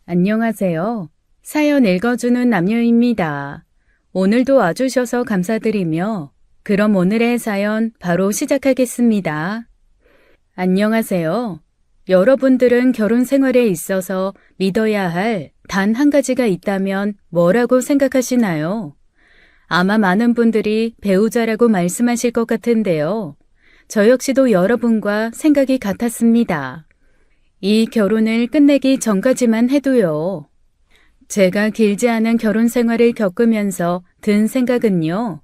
안녕하세요. 사연 읽어주는 남녀입니다. 오늘도 와주셔서 감사드리며 그럼 오늘의 사연 바로 시작하겠습니다. 안녕하세요. 여러분들은 결혼 생활에 있어서 믿어야 할 단 한 가지가 있다면 뭐라고 생각하시나요? 아마 많은 분들이 배우자라고 말씀하실 것 같은데요. 저 역시도 여러분과 생각이 같았습니다. 이 결혼을 끝내기 전까지만 해도요. 제가 길지 않은 결혼 생활을 겪으면서 든 생각은요.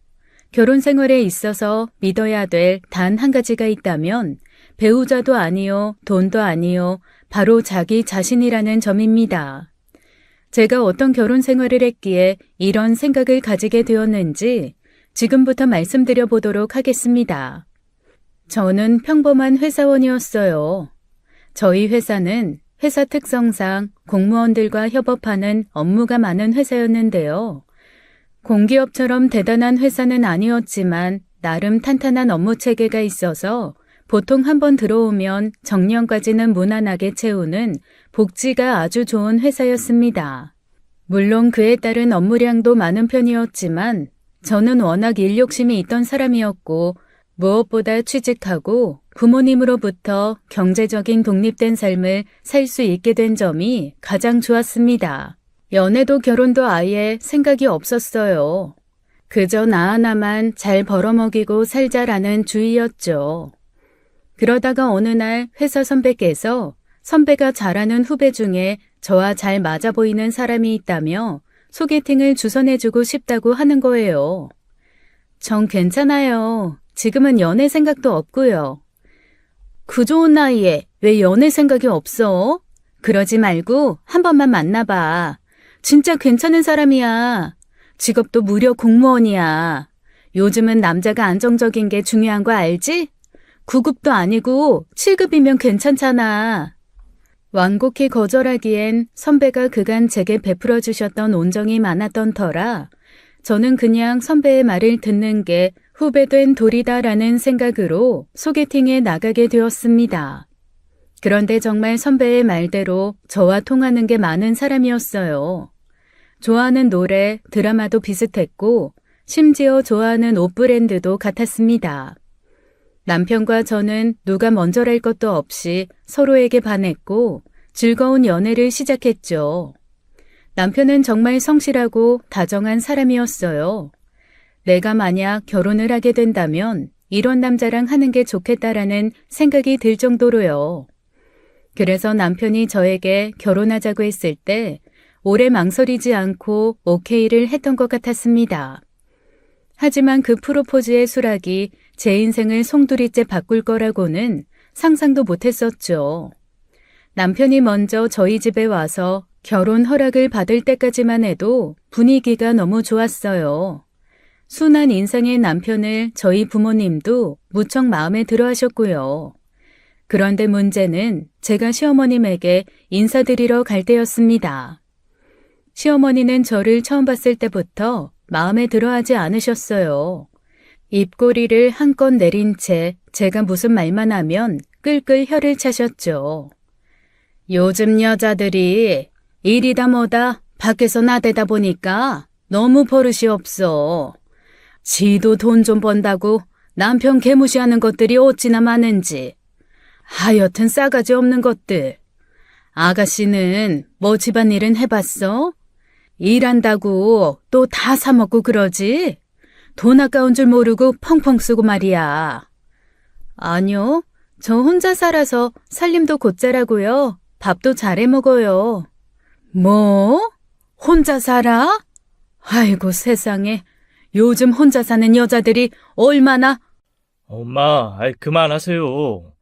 결혼 생활에 있어서 믿어야 될 단 한 가지가 있다면 배우자도 아니요, 돈도 아니요, 바로 자기 자신이라는 점입니다. 제가 어떤 결혼 생활을 했기에 이런 생각을 가지게 되었는지 지금부터 말씀드려 보도록 하겠습니다. 저는 평범한 회사원이었어요. 저희 회사는 회사 특성상 공무원들과 협업하는 업무가 많은 회사였는데요. 공기업처럼 대단한 회사는 아니었지만 나름 탄탄한 업무 체계가 있어서 보통 한번 들어오면 정년까지는 무난하게 채우는 복지가 아주 좋은 회사였습니다. 물론 그에 따른 업무량도 많은 편이었지만 저는 워낙 일 욕심이 있던 사람이었고 무엇보다 취직하고 부모님으로부터 경제적인 독립된 삶을 살 수 있게 된 점이 가장 좋았습니다. 연애도 결혼도 아예 생각이 없었어요. 그저 나 하나만 잘 벌어먹이고 살자라는 주의였죠. 그러다가 어느 날 회사 선배께서 선배가 잘하는 후배 중에 저와 잘 맞아 보이는 사람이 있다며 소개팅을 주선해주고 싶다고 하는 거예요. 전 괜찮아요. 지금은 연애 생각도 없고요. 그 좋은 나이에 왜 연애 생각이 없어? 그러지 말고 한 번만 만나봐. 진짜 괜찮은 사람이야. 직업도 무려 공무원이야. 요즘은 남자가 안정적인 게 중요한 거 알지? 9급도 아니고 7급이면 괜찮잖아. 완곡히 거절하기엔 선배가 그간 제게 베풀어 주셨던 온정이 많았던 터라 저는 그냥 선배의 말을 듣는 게 후배된 도리다라는 생각으로 소개팅에 나가게 되었습니다. 그런데 정말 선배의 말대로 저와 통하는 게 많은 사람이었어요. 좋아하는 노래, 드라마도 비슷했고 심지어 좋아하는 옷 브랜드도 같았습니다. 남편과 저는 누가 먼저랄 것도 없이 서로에게 반했고 즐거운 연애를 시작했죠. 남편은 정말 성실하고 다정한 사람이었어요. 내가 만약 결혼을 하게 된다면 이런 남자랑 하는 게 좋겠다라는 생각이 들 정도로요. 그래서 남편이 저에게 결혼하자고 했을 때 오래 망설이지 않고 오케이를 했던 것 같았습니다. 하지만 그 프로포즈의 수락이 제 인생을 송두리째 바꿀 거라고는 상상도 못했었죠. 남편이 먼저 저희 집에 와서 결혼 허락을 받을 때까지만 해도 분위기가 너무 좋았어요. 순한 인상의 남편을 저희 부모님도 무척 마음에 들어 하셨고요. 그런데 문제는 제가 시어머님에게 인사드리러 갈 때였습니다. 시어머니는 저를 처음 봤을 때부터 마음에 들어 하지 않으셨어요. 입꼬리를 한껏 내린 채 제가 무슨 말만 하면 끌끌 혀를 차셨죠. 요즘 여자들이 일이다 뭐다 밖에서 나대다 보니까 너무 버릇이 없어. 지도 돈 좀 번다고 남편 개무시하는 것들이 어찌나 많은지. 하여튼 싸가지 없는 것들. 아가씨는 뭐 집안일은 해봤어? 일한다고 또 다 사먹고 그러지? 돈 아까운 줄 모르고 펑펑 쓰고 말이야. 아니요. 저 혼자 살아서 살림도 곧잘하고요. 밥도 잘해 먹어요. 뭐? 혼자 살아? 아이고 세상에. 요즘 혼자 사는 여자들이 얼마나... 엄마, 그만하세요.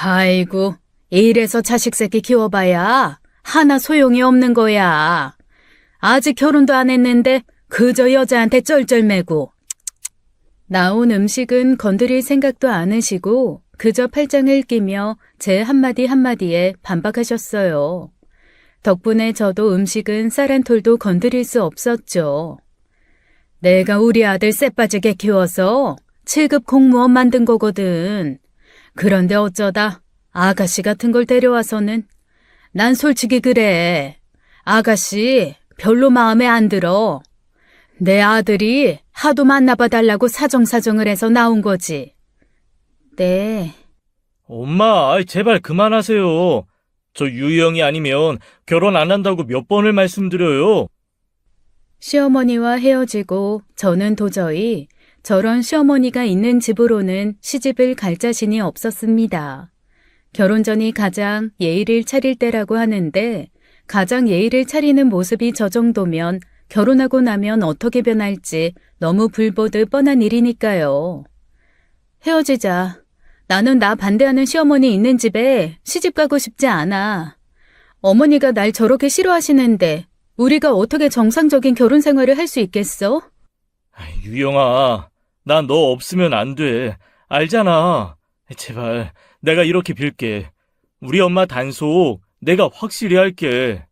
아이고, 이래서 자식 새끼 키워봐야 하나 소용이 없는 거야. 아직 결혼도 안 했는데 그저 여자한테 쩔쩔매고. 나온 음식은 건드릴 생각도 않으시고 그저 팔짱을 끼며 제 한마디 한마디에 반박하셨어요. 덕분에 저도 음식은 쌀 한 톨도 건드릴 수 없었죠. 내가 우리 아들 쎄빠지게 키워서 7급 공무원 만든 거거든. 그런데 어쩌다 아가씨 같은 걸 데려와서는 난 솔직히 그래. 아가씨, 별로 마음에 안 들어. 내 아들이 하도 만나봐 달라고 사정사정을 해서 나온 거지. 네. 엄마, 제발 그만하세요. 저 유형이 아니면 결혼 안 한다고 몇 번을 말씀드려요. 시어머니와 헤어지고 저는 도저히 저런 시어머니가 있는 집으로는 시집을 갈 자신이 없었습니다. 결혼 전이 가장 예의를 차릴 때라고 하는데 가장 예의를 차리는 모습이 저 정도면 결혼하고 나면 어떻게 변할지 너무 불보듯 뻔한 일이니까요. 헤어지자. 나는 나 반대하는 시어머니 있는 집에 시집 가고 싶지 않아. 어머니가 날 저렇게 싫어하시는데 우리가 어떻게 정상적인 결혼 생활을 할 수 있겠어? 유영아, 나 너 없으면 안 돼. 알잖아. 제발, 내가 이렇게 빌게. 우리 엄마 단속 내가 확실히 할게.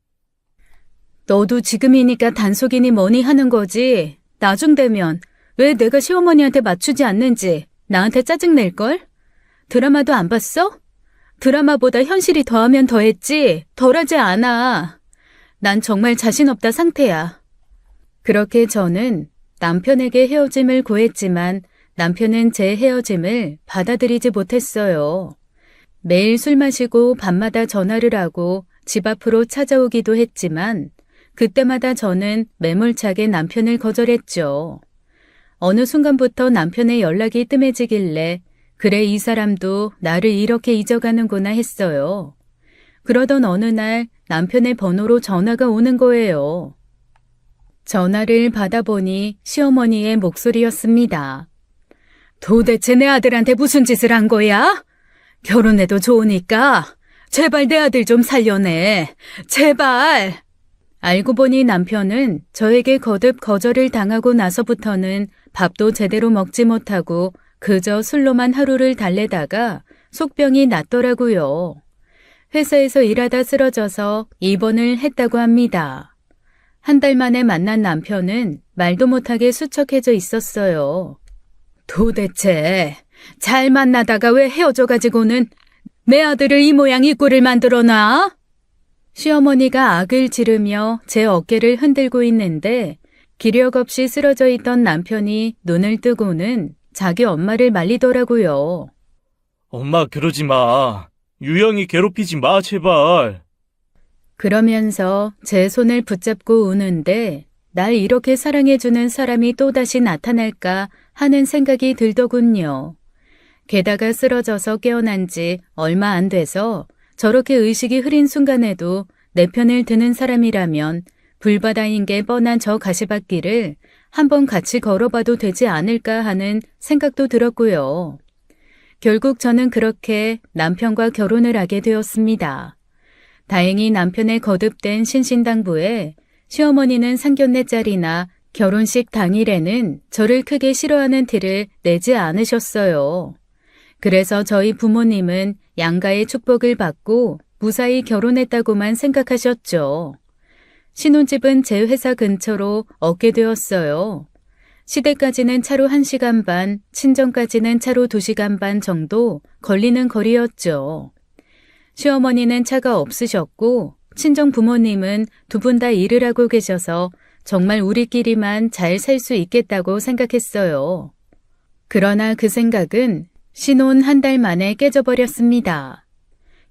너도 지금이니까 단속이니 뭐니 하는 거지. 나중 되면 왜 내가 시어머니한테 맞추지 않는지 나한테 짜증낼걸? 드라마도 안 봤어? 드라마보다 현실이 더하면 더했지 덜하지 않아. 난 정말 자신 없다 상태야. 그렇게 저는 남편에게 헤어짐을 구했지만 남편은 제 헤어짐을 받아들이지 못했어요. 매일 술 마시고 밤마다 전화를 하고 집 앞으로 찾아오기도 했지만 그때마다 저는 매몰차게 남편을 거절했죠. 어느 순간부터 남편의 연락이 뜸해지길래 그래 이 사람도 나를 이렇게 잊어가는구나 했어요. 그러던 어느 날 남편의 번호로 전화가 오는 거예요. 전화를 받아보니 시어머니의 목소리였습니다. 도대체 내 아들한테 무슨 짓을 한 거야? 결혼해도 좋으니까 제발 내 아들 좀 살려내. 제발. 알고 보니 남편은 저에게 거듭 거절을 당하고 나서부터는 밥도 제대로 먹지 못하고 그저 술로만 하루를 달래다가 속병이 났더라고요. 회사에서 일하다 쓰러져서 입원을 했다고 합니다. 한 달 만에 만난 남편은 말도 못하게 수척해져 있었어요. 도대체 잘 만나다가 왜 헤어져가지고는 내 아들을 이 모양 이 꼴을 만들어놔? 시어머니가 악을 지르며 제 어깨를 흔들고 있는데 기력 없이 쓰러져 있던 남편이 눈을 뜨고는 자기 엄마를 말리더라고요. 엄마, 그러지 마. 유영이 괴롭히지 마, 제발. 그러면서 제 손을 붙잡고 우는데 날 이렇게 사랑해주는 사람이 또다시 나타날까 하는 생각이 들더군요. 게다가 쓰러져서 깨어난 지 얼마 안 돼서 저렇게 의식이 흐린 순간에도 내 편을 드는 사람이라면 불바다인 게 뻔한 저 가시밭길을 한번 같이 걸어봐도 되지 않을까 하는 생각도 들었고요. 결국 저는 그렇게 남편과 결혼을 하게 되었습니다. 다행히 남편의 거듭된 신신당부에 시어머니는 상견례 자리나 결혼식 당일에는 저를 크게 싫어하는 티를 내지 않으셨어요. 그래서 저희 부모님은 양가의 축복을 받고 무사히 결혼했다고만 생각하셨죠. 신혼집은 제 회사 근처로 얻게 되었어요. 시댁까지는 차로 1시간 반, 친정까지는 차로 2시간 반 정도 걸리는 거리였죠. 시어머니는 차가 없으셨고 친정 부모님은 두 분 다 일을 하고 계셔서 정말 우리끼리만 잘 살 수 있겠다고 생각했어요. 그러나 그 생각은 신혼 한 달 만에 깨져버렸습니다.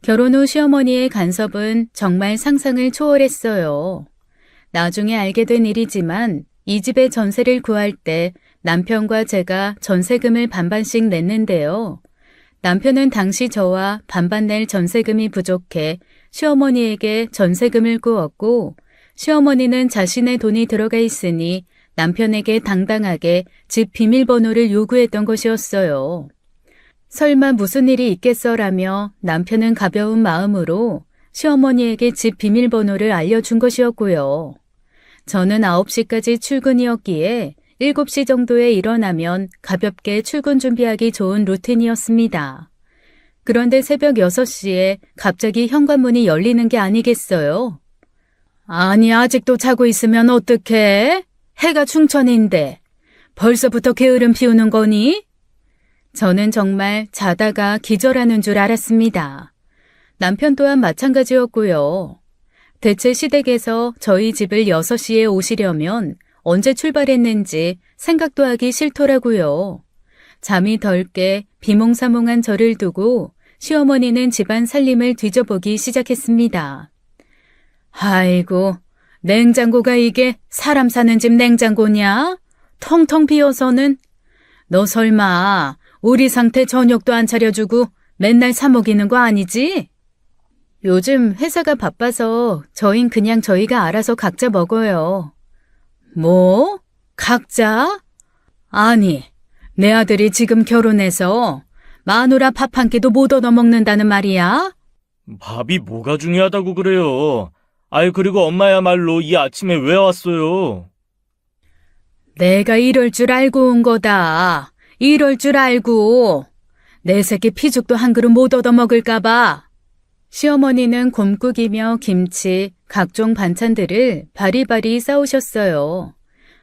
결혼 후 시어머니의 간섭은 정말 상상을 초월했어요. 나중에 알게 된 일이지만 이 집의 전세를 구할 때 남편과 제가 전세금을 반반씩 냈는데요. 남편은 당시 저와 반반 낼 전세금이 부족해 시어머니에게 전세금을 꾸었고 시어머니는 자신의 돈이 들어가 있으니 남편에게 당당하게 집 비밀번호를 요구했던 것이었어요. 설마 무슨 일이 있겠어라며 남편은 가벼운 마음으로 시어머니에게 집 비밀번호를 알려준 것이었고요. 저는 9시까지 출근이었기에 7시 정도에 일어나면 가볍게 출근 준비하기 좋은 루틴이었습니다. 그런데 새벽 6시에 갑자기 현관문이 열리는 게 아니겠어요? 아니, 아직도 자고 있으면 어떡해? 해가 충천인데 벌써부터 게으름 피우는 거니? 저는 정말 자다가 기절하는 줄 알았습니다. 남편 또한 마찬가지였고요. 대체 시댁에서 저희 집을 6시에 오시려면 언제 출발했는지 생각도 하기 싫더라고요. 잠이 덜 깨 비몽사몽한 저를 두고 시어머니는 집안 살림을 뒤져보기 시작했습니다. 아이고, 냉장고가 이게 사람 사는 집 냉장고냐? 텅텅 비어서는. 너 설마 우리 상태 저녁도 안 차려주고 맨날 사 먹이는 거 아니지? 요즘 회사가 바빠서 저흰 그냥 저희가 알아서 각자 먹어요. 뭐? 각자? 아니, 내 아들이 지금 결혼해서 마누라 밥 한 끼도 못 얻어 먹는다는 말이야? 밥이 뭐가 중요하다고 그래요. 아유, 그리고 엄마야말로 이 아침에 왜 왔어요? 내가 이럴 줄 알고 온 거다. 이럴 줄 알고. 내 새끼 피죽도 한 그릇 못 얻어 먹을까 봐. 시어머니는 곰국이며 김치, 각종 반찬들을 바리바리 싸오셨어요.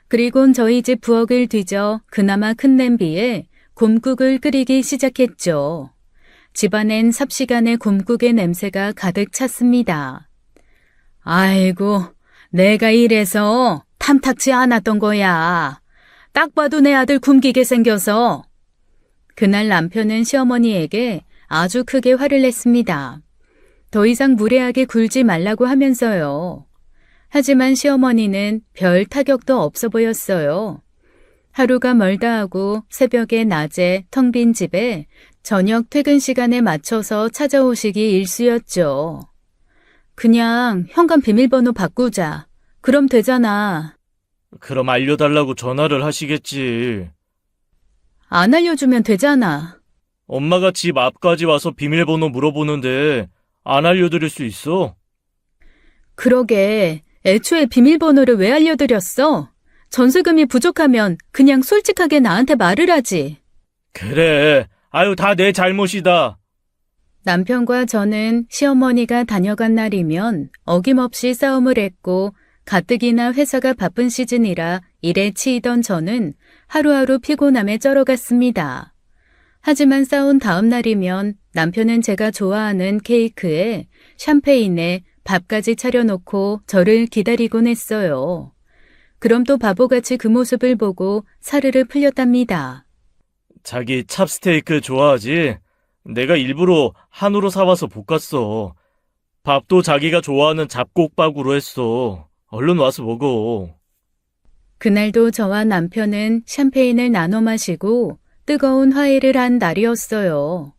그리곤 저희 집 부엌을 뒤져 그나마 큰 냄비에 곰국을 끓이기 시작했죠. 집안엔 삽시간에 곰국의 냄새가 가득 찼습니다. 아이고, 내가 이래서 탐탁치 않았던 거야. 딱 봐도 내 아들 굶기게 생겨서. 그날 남편은 시어머니에게 아주 크게 화를 냈습니다. 더 이상 무례하게 굴지 말라고 하면서요. 하지만 시어머니는 별 타격도 없어 보였어요. 하루가 멀다 하고 새벽에 낮에 텅 빈 집에 저녁 퇴근 시간에 맞춰서 찾아오시기 일쑤였죠. 그냥 현관 비밀번호 바꾸자. 그럼 되잖아. 그럼 알려달라고 전화를 하시겠지. 안 알려주면 되잖아. 엄마가 집 앞까지 와서 비밀번호 물어보는데 안 알려드릴 수 있어? 그러게, 애초에 비밀번호를 왜 알려드렸어? 전세금이 부족하면 그냥 솔직하게 나한테 말을 하지. 그래. 아유, 다 내 잘못이다. 남편과 저는 시어머니가 다녀간 날이면 어김없이 싸움을 했고 가뜩이나 회사가 바쁜 시즌이라 일에 치이던 저는 하루하루 피곤함에 쩔어갔습니다. 하지만 싸운 다음 날이면 남편은 제가 좋아하는 케이크에 샴페인에 밥까지 차려놓고 저를 기다리곤 했어요. 그럼 또 바보같이 그 모습을 보고 사르르 풀렸답니다. 자기 찹스테이크 좋아하지? 내가 일부러 한우로 사와서 볶았어. 밥도 자기가 좋아하는 잡곡밥으로 했어. 얼른 와서 먹어. 그날도 저와 남편은 샴페인을 나눠 마시고 뜨거운 화해를 한 날이었어요.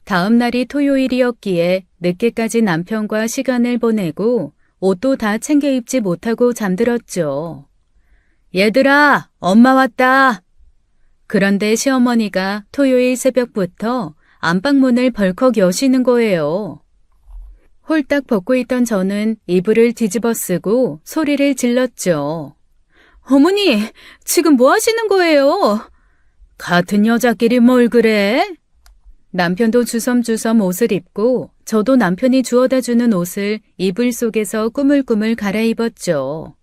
다음 날이 토요일이었기에 늦게까지 남편과 시간을 보내고 옷도 다 챙겨 입지 못하고 잠들었죠. 얘들아, 엄마 왔다. 그런데 시어머니가 토요일 새벽부터 안방문을 벌컥 여시는 거예요. 홀딱 벗고 있던 저는 이불을 뒤집어 쓰고 소리를 질렀죠. 어머니, 지금 뭐 하시는 거예요? 같은 여자끼리 뭘 그래? 남편도 주섬주섬 옷을 입고 저도 남편이 주워다 주는 옷을 이불 속에서 꾸물꾸물 갈아입었죠.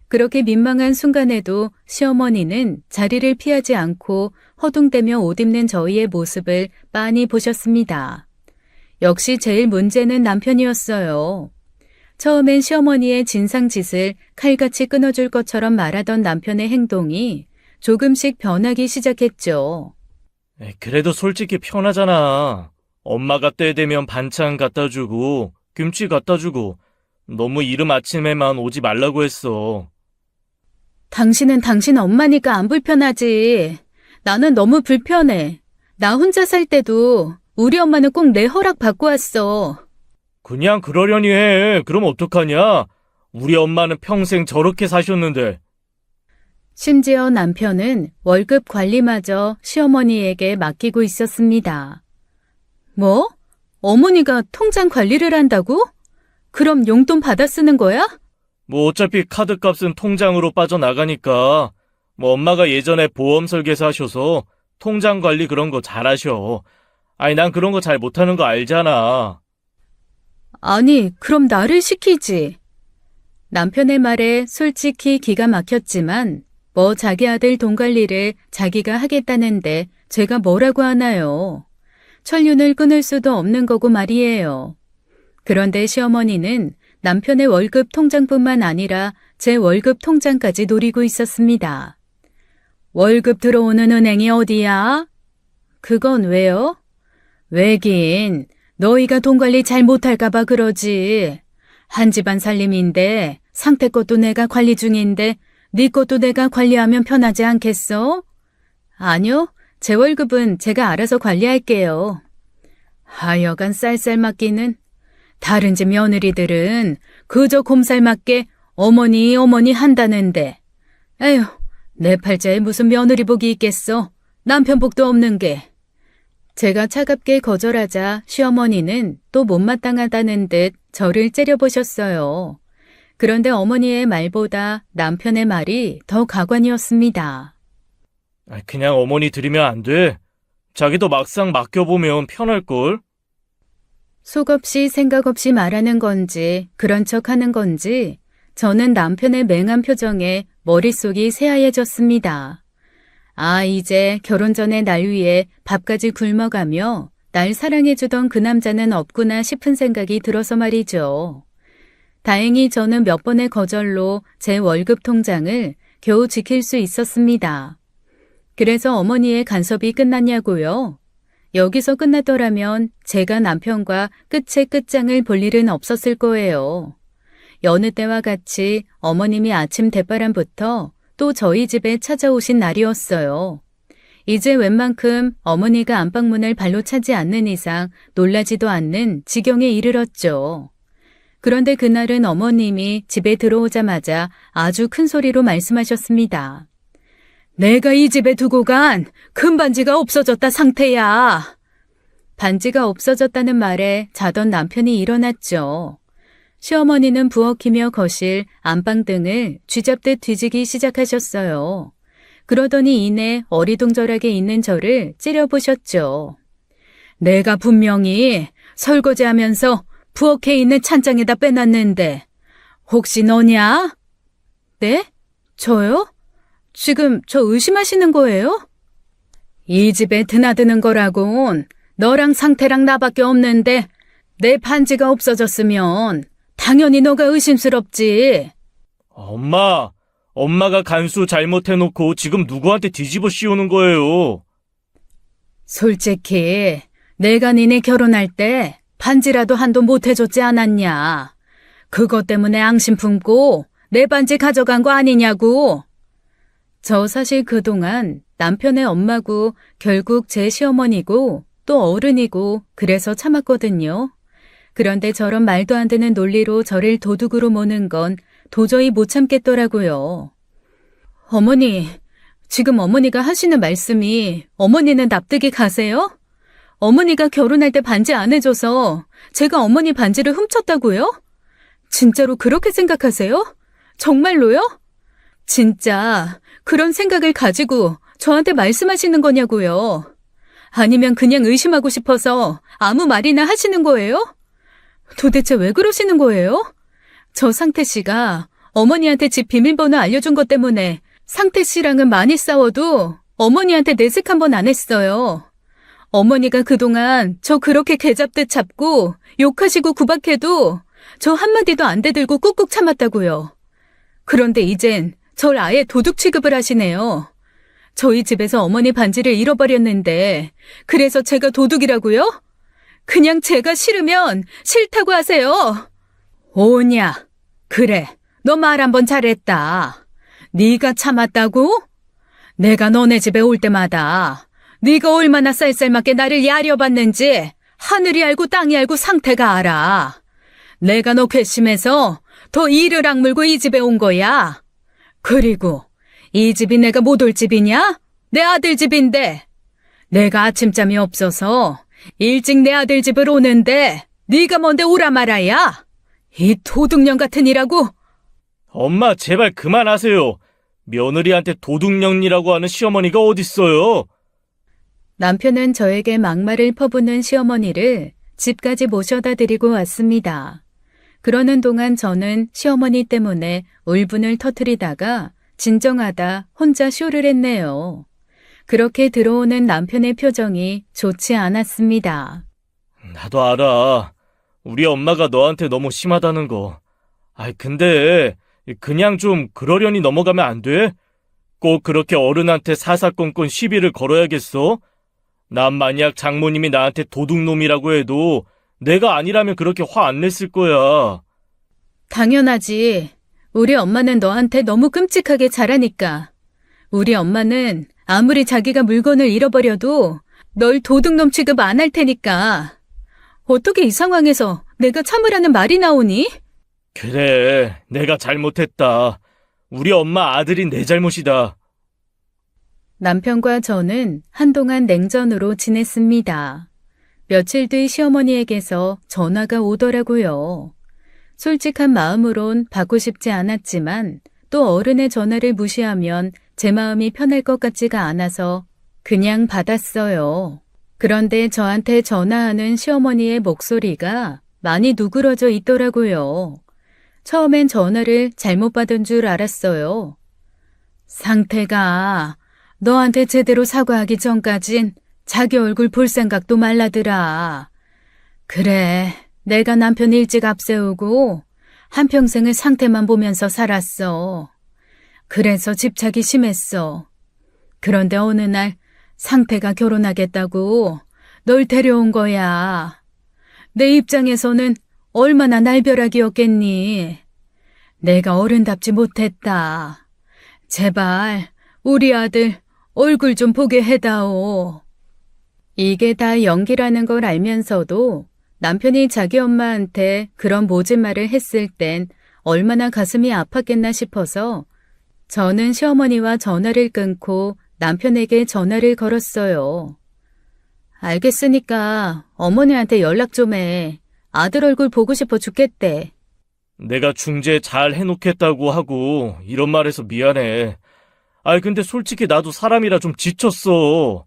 그렇게 민망한 순간에도 시어머니는 자리를 피하지 않고 허둥대며 옷 입는 저희의 모습을 빤히 보셨습니다. 역시 제일 문제는 남편이었어요. 처음엔 시어머니의 진상짓을 칼같이 끊어줄 것처럼 말하던 남편의 행동이 조금씩 변하기 시작했죠. 그래도 솔직히 편하잖아. 엄마가 때 되면 반찬 갖다 주고 김치 갖다 주고 너무 이른 아침에만 오지 말라고 했어. 당신은 당신 엄마니까 안 불편하지. 나는 너무 불편해. 나 혼자 살 때도 우리 엄마는 꼭 내 허락 받고 왔어. 그냥 그러려니 해. 그럼 어떡하냐? 우리 엄마는 평생 저렇게 사셨는데. 심지어 남편은 월급 관리마저 시어머니에게 맡기고 있었습니다. 뭐? 어머니가 통장 관리를 한다고? 그럼 용돈 받아 쓰는 거야? 뭐 어차피 카드값은 통장으로 빠져나가니까 뭐 엄마가 예전에 보험 설계사 하셔서 통장 관리 그런 거 잘하셔. 아니 난 그런 거 잘 못하는 거 알잖아. 아니, 그럼 나를 시키지. 남편의 말에 솔직히 기가 막혔지만 뭐 자기 아들 돈 관리를 자기가 하겠다는데 제가 뭐라고 하나요? 천륜을 끊을 수도 없는 거고 말이에요. 그런데 시어머니는 남편의 월급 통장뿐만 아니라 제 월급 통장까지 노리고 있었습니다. 월급 들어오는 은행이 어디야? 그건 왜요? 왜긴 너희가 돈 관리 잘 못할까봐 그러지. 한 집안 살림인데 상태 것도 내가 관리 중인데 네 것도 내가 관리하면 편하지 않겠어? 아니요. 제 월급은 제가 알아서 관리할게요. 하여간 쌀쌀맞기는. 다른 집 며느리들은 그저 곰살맞게 어머니 한다는데. 에휴, 내 팔자에 무슨 며느리 복이 있겠어. 남편 복도 없는 게. 제가 차갑게 거절하자 시어머니는 또 못마땅하다는 듯 저를 째려보셨어요. 그런데 어머니의 말보다 남편의 말이 더 가관이었습니다. 그냥 어머니 드리면 안 돼. 자기도 막상 맡겨보면 편할걸? 속없이 생각 없이 말하는 건지 그런 척 하는 건지 저는 남편의 맹한 표정에 머릿속이 새하얘졌습니다. 아, 이제 결혼 전에 날 위해 밥까지 굶어가며 날 사랑해주던 그 남자는 없구나 싶은 생각이 들어서 말이죠. 다행히 저는 몇 번의 거절로 제 월급 통장을 겨우 지킬 수 있었습니다. 그래서 어머니의 간섭이 끝났냐고요? 여기서 끝났더라면 제가 남편과 끝의 끝장을 볼 일은 없었을 거예요. 여느 때와 같이 어머님이 아침 대바람부터 또 저희 집에 찾아오신 날이었어요. 이제 웬만큼 어머니가 안방문을 발로 차지 않는 이상 놀라지도 않는 지경에 이르렀죠. 그런데 그날은 어머님이 집에 들어오자마자 아주 큰 소리로 말씀하셨습니다. 내가 이 집에 두고 간 금반지가 없어졌다 상태야. 반지가 없어졌다는 말에 자던 남편이 일어났죠. 시어머니는 부엌이며 거실, 안방 등을 쥐잡듯 뒤지기 시작하셨어요. 그러더니 이내 어리둥절하게 있는 저를 찌려보셨죠. 내가 분명히 설거지하면서 부엌에 있는 찬장에다 빼놨는데 혹시 너냐? 네? 저요? 지금 저 의심하시는 거예요? 이 집에 드나드는 거라곤 너랑 상태랑 나밖에 없는데 내 반지가 없어졌으면 당연히 너가 의심스럽지. 엄마가 간수 잘못해놓고 지금 누구한테 뒤집어 씌우는 거예요? 솔직히 내가 니네 결혼할 때 반지라도 한돈 못 해줬지 않았냐. 그것 때문에 앙심 품고 내 반지 가져간 거 아니냐고. 저 사실 그동안 남편의 엄마고 결국 제 시어머니고 또 어른이고 그래서 참았거든요. 그런데 저런 말도 안 되는 논리로 저를 도둑으로 모는 건 도저히 못 참겠더라고요. 어머니, 지금 어머니가 하시는 말씀이 어머니는 납득이 가세요? 어머니가 결혼할 때 반지 안 해줘서 제가 어머니 반지를 훔쳤다고요? 진짜로 그렇게 생각하세요? 정말로요? 진짜 그런 생각을 가지고 저한테 말씀하시는 거냐고요? 아니면 그냥 의심하고 싶어서 아무 말이나 하시는 거예요? 도대체 왜 그러시는 거예요? 저 상태 씨가 어머니한테 집 비밀번호 알려준 것 때문에 상태 씨랑은 많이 싸워도 어머니한테 내색 한 번 안 했어요. 어머니가 그동안 저 그렇게 개잡듯 잡고 욕하시고 구박해도 저 한마디도 안 대들고 꾹꾹 참았다고요. 그런데 이젠 절 아예 도둑 취급을 하시네요. 저희 집에서 어머니 반지를 잃어버렸는데 그래서 제가 도둑이라고요? 그냥 제가 싫으면 싫다고 하세요. 오냐? 그래, 너 말 한번 잘했다. 네가 참았다고? 내가 너네 집에 올 때마다 네가 얼마나 쌀쌀맞게 나를 야려봤는지 하늘이 알고 땅이 알고 상태가 알아. 내가 너 괘씸해서 더 이를 악물고 이 집에 온 거야. 그리고 이 집이 내가 못 올 집이냐? 내 아들 집인데. 내가 아침잠이 없어서 일찍 내 아들 집을 오는데 네가 뭔데 오라 말아야? 이 도둑년 같은 이라고. 엄마, 제발 그만하세요. 며느리한테 도둑년이라고 하는 시어머니가 어딨어요? 남편은 저에게 막말을 퍼붓는 시어머니를 집까지 모셔다 드리고 왔습니다. 그러는 동안 저는 시어머니 때문에 울분을 터뜨리다가 진정하다 혼자 쇼를 했네요. 그렇게 들어오는 남편의 표정이 좋지 않았습니다. 나도 알아. 우리 엄마가 너한테 너무 심하다는 거. 아이, 근데 그냥 좀 그러려니 넘어가면 안 돼? 꼭 그렇게 어른한테 사사건건 시비를 걸어야겠어? 난 만약 장모님이 나한테 도둑놈이라고 해도 내가 아니라면 그렇게 화 안 냈을 거야. 당연하지. 우리 엄마는 너한테 너무 끔찍하게 잘하니까. 우리 엄마는 아무리 자기가 물건을 잃어버려도 널 도둑놈 취급 안 할 테니까. 어떻게 이 상황에서 내가 참으라는 말이 나오니? 그래, 내가 잘못했다. 우리 엄마 아들인 내 잘못이다. 남편과 저는 한동안 냉전으로 지냈습니다. 며칠 뒤 시어머니에게서 전화가 오더라고요. 솔직한 마음으론 받고 싶지 않았지만 또 어른의 전화를 무시하면 제 마음이 편할 것 같지가 않아서 그냥 받았어요. 그런데 저한테 전화하는 시어머니의 목소리가 많이 누그러져 있더라고요. 처음엔 전화를 잘못 받은 줄 알았어요. 상태가 너한테 제대로 사과하기 전까진 자기 얼굴 볼 생각도 말라더라. 그래, 내가 남편 일찍 앞세우고 한평생을 상태만 보면서 살았어. 그래서 집착이 심했어. 그런데 어느 날 상태가 결혼하겠다고 널 데려온 거야. 내 입장에서는 얼마나 날벼락이었겠니. 내가 어른답지 못했다. 제발 우리 아들 얼굴 좀 보게 해다오. 이게 다 연기라는 걸 알면서도 남편이 자기 엄마한테 그런 모진 말을 했을 땐 얼마나 가슴이 아팠겠나 싶어서 저는 시어머니와 전화를 끊고 남편에게 전화를 걸었어요. 알겠으니까 어머니한테 연락 좀 해. 아들 얼굴 보고 싶어 죽겠대. 내가 중재 잘 해놓겠다고 하고 이런 말해서 미안해. 아이, 근데 솔직히 나도 사람이라 좀 지쳤어.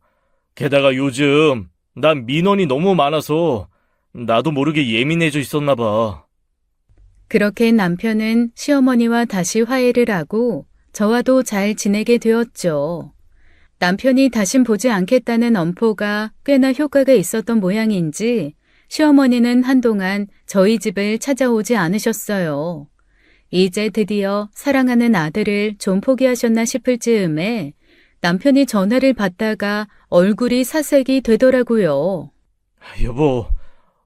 게다가 요즘 난 민원이 너무 많아서 나도 모르게 예민해져 있었나 봐. 그렇게 남편은 시어머니와 다시 화해를 하고 저와도 잘 지내게 되었죠. 남편이 다신 보지 않겠다는 엄포가 꽤나 효과가 있었던 모양인지 시어머니는 한동안 저희 집을 찾아오지 않으셨어요. 이제 드디어 사랑하는 아들을 좀 포기하셨나 싶을 즈음에 남편이 전화를 받다가 얼굴이 사색이 되더라고요. 여보,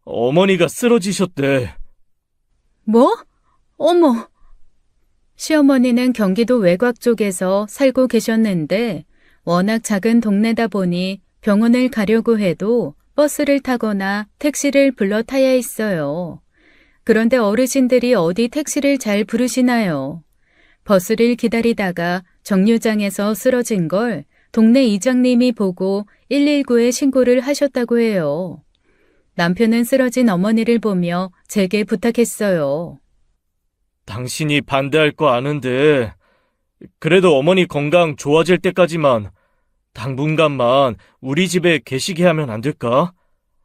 어머니가 쓰러지셨대. 뭐? 어머! 시어머니는 경기도 외곽 쪽에서 살고 계셨는데 워낙 작은 동네다 보니 병원을 가려고 해도 버스를 타거나 택시를 불러 타야 했어요. 그런데 어르신들이 어디 택시를 잘 부르시나요? 버스를 기다리다가 정류장에서 쓰러진 걸 동네 이장님이 보고 119에 신고를 하셨다고 해요. 남편은 쓰러진 어머니를 보며 제게 부탁했어요. 당신이 반대할 거 아는데 그래도 어머니 건강 좋아질 때까지만 당분간만 우리 집에 계시게 하면 안 될까?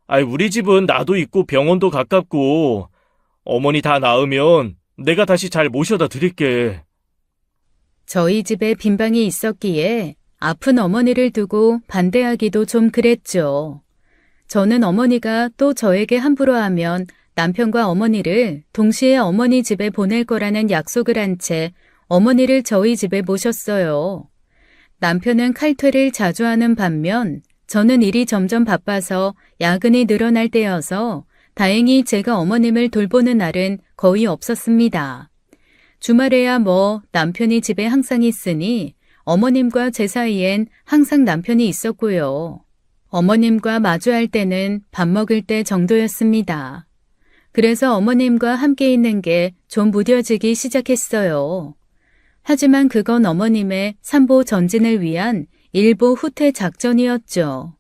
아이, 우리 집은 나도 있고 병원도 가깝고 어머니 다 나으면 내가 다시 잘 모셔다 드릴게. 저희 집에 빈방이 있었기에 아픈 어머니를 두고 반대하기도 좀 그랬죠. 저는 어머니가 또 저에게 함부로 하면 남편과 어머니를 동시에 어머니 집에 보낼 거라는 약속을 한 채 어머니를 저희 집에 모셨어요. 남편은 칼퇴를 자주 하는 반면 저는 일이 점점 바빠서 야근이 늘어날 때여서 다행히 제가 어머님을 돌보는 날은 거의 없었습니다. 주말에야 뭐 남편이 집에 항상 있으니 어머님과 제 사이엔 항상 남편이 있었고요. 어머님과 마주할 때는 밥 먹을 때 정도였습니다. 그래서 어머님과 함께 있는 게 좀 무뎌지기 시작했어요. 하지만 그건 어머님의 삼보 전진을 위한 일보 후퇴 작전이었죠.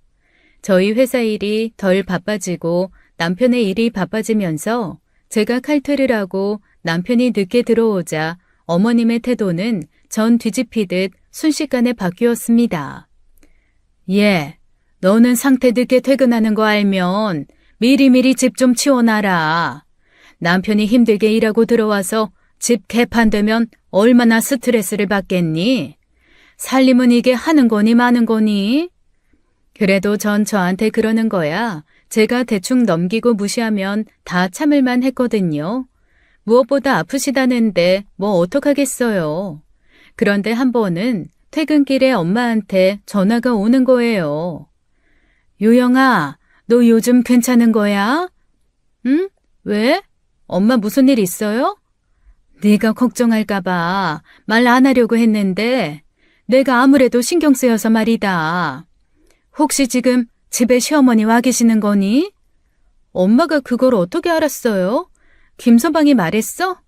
저희 회사 일이 덜 바빠지고 남편의 일이 바빠지면서 제가 칼퇴를 하고 남편이 늦게 들어오자 어머님의 태도는 전 뒤집히듯 순식간에 바뀌었습니다. 예, 너는 상태 늦게 퇴근하는 거 알면 미리미리 집 좀 치워놔라. 남편이 힘들게 일하고 들어와서 집 개판되면 얼마나 스트레스를 받겠니? 살림은 이게 하는 거니 마는 거니? 그래도 전 저한테 그러는 거야 제가 대충 넘기고 무시하면 다 참을만 했거든요. 무엇보다 아프시다는데 뭐 어떡하겠어요. 그런데 한 번은 퇴근길에 엄마한테 전화가 오는 거예요. 유영아, 너 요즘 괜찮은 거야? 응? 왜? 엄마 무슨 일 있어요? 네가 걱정할까 봐 말 안 하려고 했는데 내가 아무래도 신경 쓰여서 말이다. 혹시 지금 집에 시어머니 와 계시는 거니? 엄마가 그걸 어떻게 알았어요? 김서방이 말했어?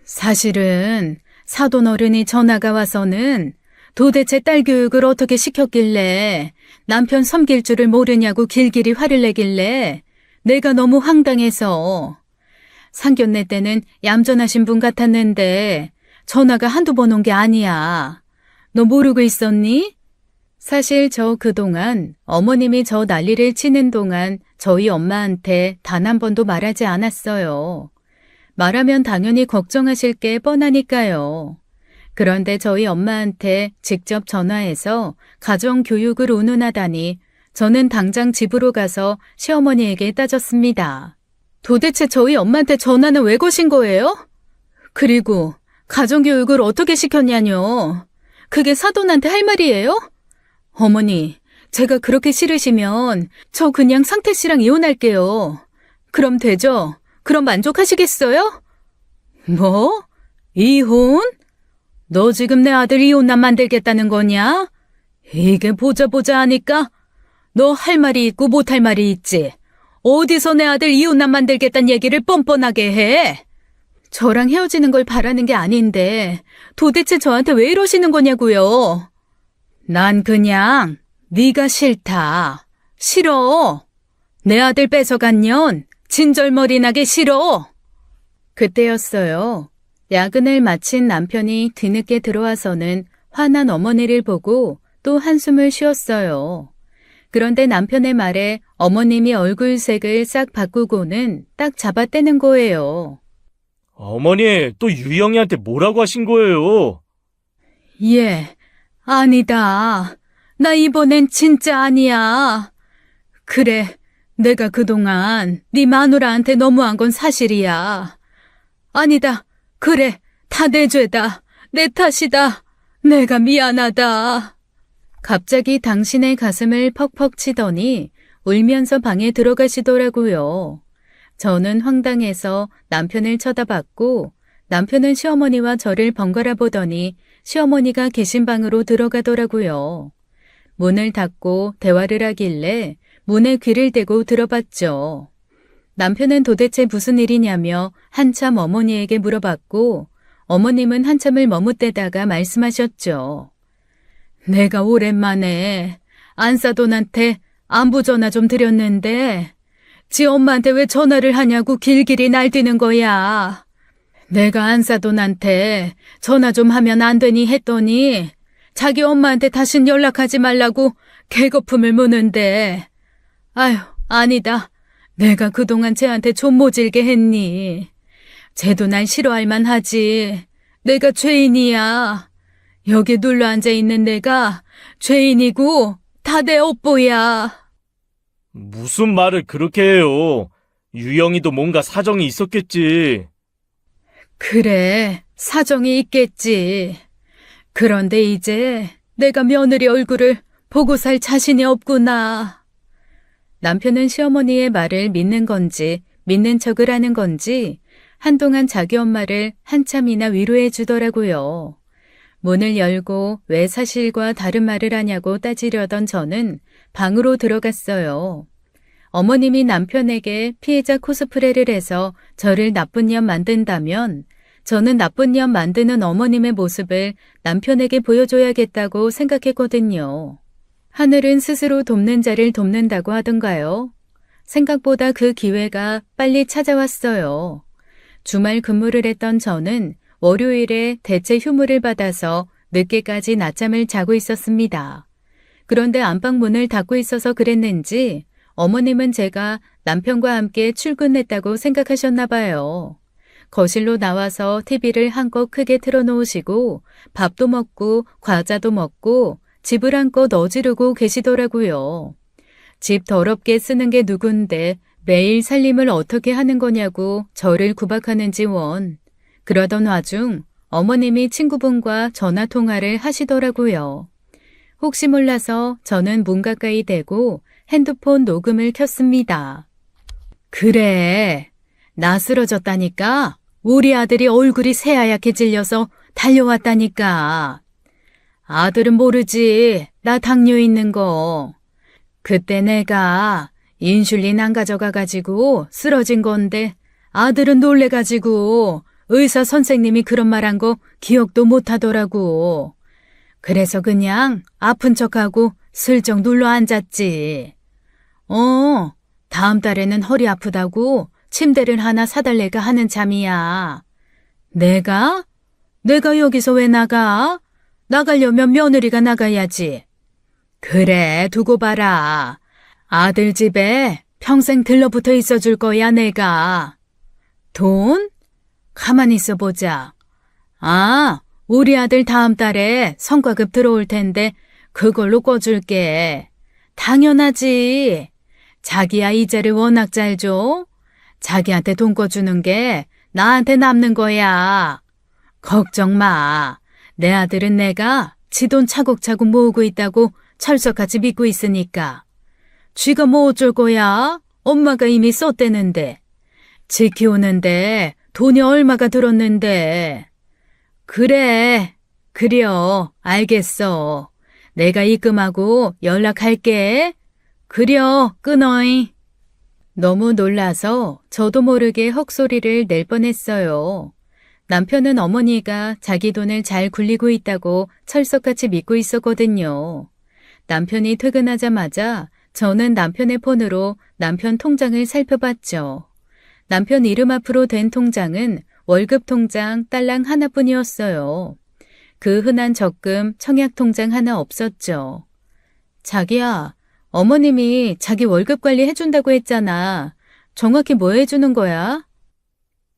사실은 사돈 어른이 전화가 와서는 도대체 딸 교육을 어떻게 시켰길래 남편 섬길 줄을 모르냐고 길길이 화를 내길래 내가 너무 황당해서 상견례 때는 얌전하신 분 같았는데 전화가 한두 번 온 게 아니야. 너 모르고 있었니? 사실 저 그동안 어머님이 저 난리를 치는 동안 저희 엄마한테 단 한 번도 말하지 않았어요. 말하면 당연히 걱정하실 게 뻔하니까요. 그런데 저희 엄마한테 직접 전화해서 가정교육을 운운하다니 저는 당장 집으로 가서 시어머니에게 따졌습니다. 도대체 저희 엄마한테 전화는 왜 거신 거예요? 그리고 가정교육을 어떻게 시켰냐뇨. 그게 사돈한테 할 말이에요? 어머니, 제가 그렇게 싫으시면 저 그냥 상태 씨랑 이혼할게요. 그럼 되죠? 그럼 만족하시겠어요? 뭐? 이혼? 너 지금 내 아들 이혼남 만들겠다는 거냐? 이게 보자 하니까 너 할 말이 있고 못할 말이 있지. 어디서 내 아들 이혼남 만들겠다는 얘기를 뻔뻔하게 해? 저랑 헤어지는 걸 바라는 게 아닌데 도대체 저한테 왜 이러시는 거냐고요? 난 그냥 네가 싫다. 싫어. 내 아들 뺏어간 년 진절머리 나게 싫어. 그때였어요. 야근을 마친 남편이 뒤늦게 들어와서는 화난 어머니를 보고 또 한숨을 쉬었어요. 그런데 남편의 말에 어머님이 얼굴색을 싹 바꾸고는 딱 잡아떼는 거예요. 어머니, 또 유영이한테 뭐라고 하신 거예요? 예, 아니다. 나 이번엔 진짜 아니야. 그래, 내가 그동안 네 마누라한테 너무한 건 사실이야. 아니다. 그래, 다 내 죄다. 내 탓이다. 내가 미안하다. 갑자기 당신의 가슴을 퍽퍽 치더니 울면서 방에 들어가시더라고요. 저는 황당해서 남편을 쳐다봤고 남편은 시어머니와 저를 번갈아 보더니 시어머니가 계신 방으로 들어가더라고요. 문을 닫고 대화를 하길래 문에 귀를 대고 들어봤죠. 남편은 도대체 무슨 일이냐며 한참 어머니에게 물어봤고 어머님은 한참을 머뭇대다가 말씀하셨죠. 내가 오랜만에 안사돈한테 안부 전화 좀 드렸는데 지 엄마한테 왜 전화를 하냐고 길길이 날뛰는 거야. 내가 안사돈한테 전화 좀 하면 안 되니 했더니 자기 엄마한테 다신 연락하지 말라고 개거품을 무는데 아휴 아니다. 내가 그동안 쟤한테 좀 모질게 했니. 쟤도 날 싫어할 만하지. 내가 죄인이야. 여기 눌러앉아 있는 내가 죄인이고 다 내 업보야. 무슨 말을 그렇게 해요? 유영이도 뭔가 사정이 있었겠지. 그래, 사정이 있겠지. 그런데 이제 내가 며느리 얼굴을 보고 살 자신이 없구나. 남편은 시어머니의 말을 믿는 건지 믿는 척을 하는 건지 한동안 자기 엄마를 한참이나 위로해 주더라고요. 문을 열고 왜 사실과 다른 말을 하냐고 따지려던 저는 방으로 들어갔어요. 어머님이 남편에게 피해자 코스프레를 해서 저를 나쁜 년 만든다면 저는 나쁜 년 만드는 어머님의 모습을 남편에게 보여줘야겠다고 생각했거든요. 하늘은 스스로 돕는 자를 돕는다고 하던가요? 생각보다 그 기회가 빨리 찾아왔어요. 주말 근무를 했던 저는 월요일에 대체 휴무를 받아서 늦게까지 낮잠을 자고 있었습니다. 그런데 안방 문을 닫고 있어서 그랬는지 어머님은 제가 남편과 함께 출근했다고 생각하셨나 봐요. 거실로 나와서 TV를 한껏 크게 틀어놓으시고 밥도 먹고 과자도 먹고 집을 한껏 어지르고 계시더라고요. 집 더럽게 쓰는 게 누군데 매일 살림을 어떻게 하는 거냐고 저를 구박하는지 원. 그러던 와중 어머님이 친구분과 전화 통화를 하시더라고요. 혹시 몰라서 저는 문 가까이 대고 핸드폰 녹음을 켰습니다. 그래, 나 쓰러졌다니까. 우리 아들이 얼굴이 새하얗게 질려서 달려왔다니까. 아들은 모르지. 나 당뇨 있는 거. 그때 내가 인슐린 안 가져가가지고 쓰러진 건데 아들은 놀래가지고 의사 선생님이 그런 말 한 거 기억도 못 하더라고. 그래서 그냥 아픈 척하고 슬쩍 눌러 앉았지. 다음 달에는 허리 아프다고 침대를 하나 사달래가 하는 참이야. 내가? 내가 여기서 왜 나가? 나가려면 며느리가 나가야지. 그래, 두고 봐라. 아들 집에 평생 들러붙어 있어줄 거야, 내가. 돈? 가만히 있어보자. 아, 우리 아들 다음 달에 성과급 들어올 텐데 그걸로 꿔줄게. 당연하지. 자기야 이자를 워낙 잘 줘. 자기한테 돈 꿔주는 게 나한테 남는 거야. 걱정 마. 내 아들은 내가 지 돈 차곡차곡 모으고 있다고 철석같이 믿고 있으니까. 쥐가 뭐 어쩔 거야? 엄마가 이미 썼대는데. 지 키우는데 돈이 얼마가 들었는데. 그래, 그려, 알겠어. 내가 입금하고 연락할게. 그려, 끊어이. 너무 놀라서 저도 모르게 헉소리를 낼 뻔했어요. 남편은 어머니가 자기 돈을 잘 굴리고 있다고 철석같이 믿고 있었거든요. 남편이 퇴근하자마자 저는 남편의 폰으로 남편 통장을 살펴봤죠. 남편 이름 앞으로 된 통장은 월급 통장 딸랑 하나뿐이었어요. 그 흔한 적금 청약 통장 하나 없었죠. 자기야, 어머님이 자기 월급 관리 해준다고 했잖아. 정확히 뭐 해주는 거야?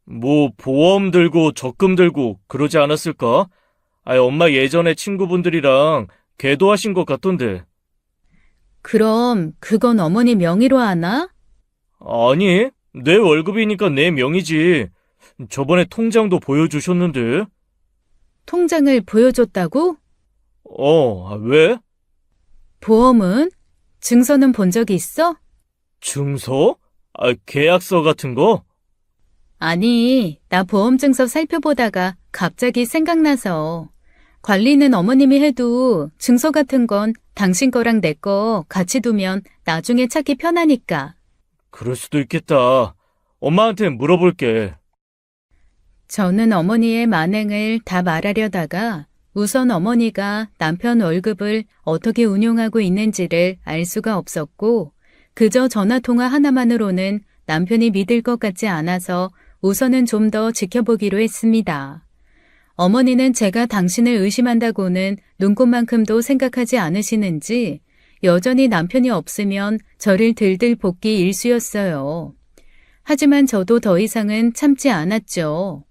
뭐 보험 들고 적금 들고 그러지 않았을까? 엄마 예전에 친구분들이랑 계도하신 것 같던데. 그럼 그건 어머니 명의로 하나? 아니, 내 월급이니까 내 명이지. 저번에 통장도 보여주셨는데. 통장을 보여줬다고? 왜? 보험은? 증서는 본 적이 있어? 증서? 계약서 같은 거? 아니, 나 보험 증서 살펴보다가 갑자기 생각나서. 관리는 어머님이 해도 증서 같은 건 당신 거랑 내 거 같이 두면 나중에 찾기 편하니까. 그럴 수도 있겠다. 엄마한테 물어볼게. 저는 어머니의 만행을 다 말하려다가 우선 어머니가 남편 월급을 어떻게 운용하고 있는지를 알 수가 없었고 그저 전화통화 하나만으로는 남편이 믿을 것 같지 않아서 우선은 좀 더 지켜보기로 했습니다. 어머니는 제가 당신을 의심한다고는 눈꼽만큼도 생각하지 않으시는지 여전히 남편이 없으면 저를 들들 볶기 일쑤였어요. 하지만 저도 더 이상은 참지 않았죠.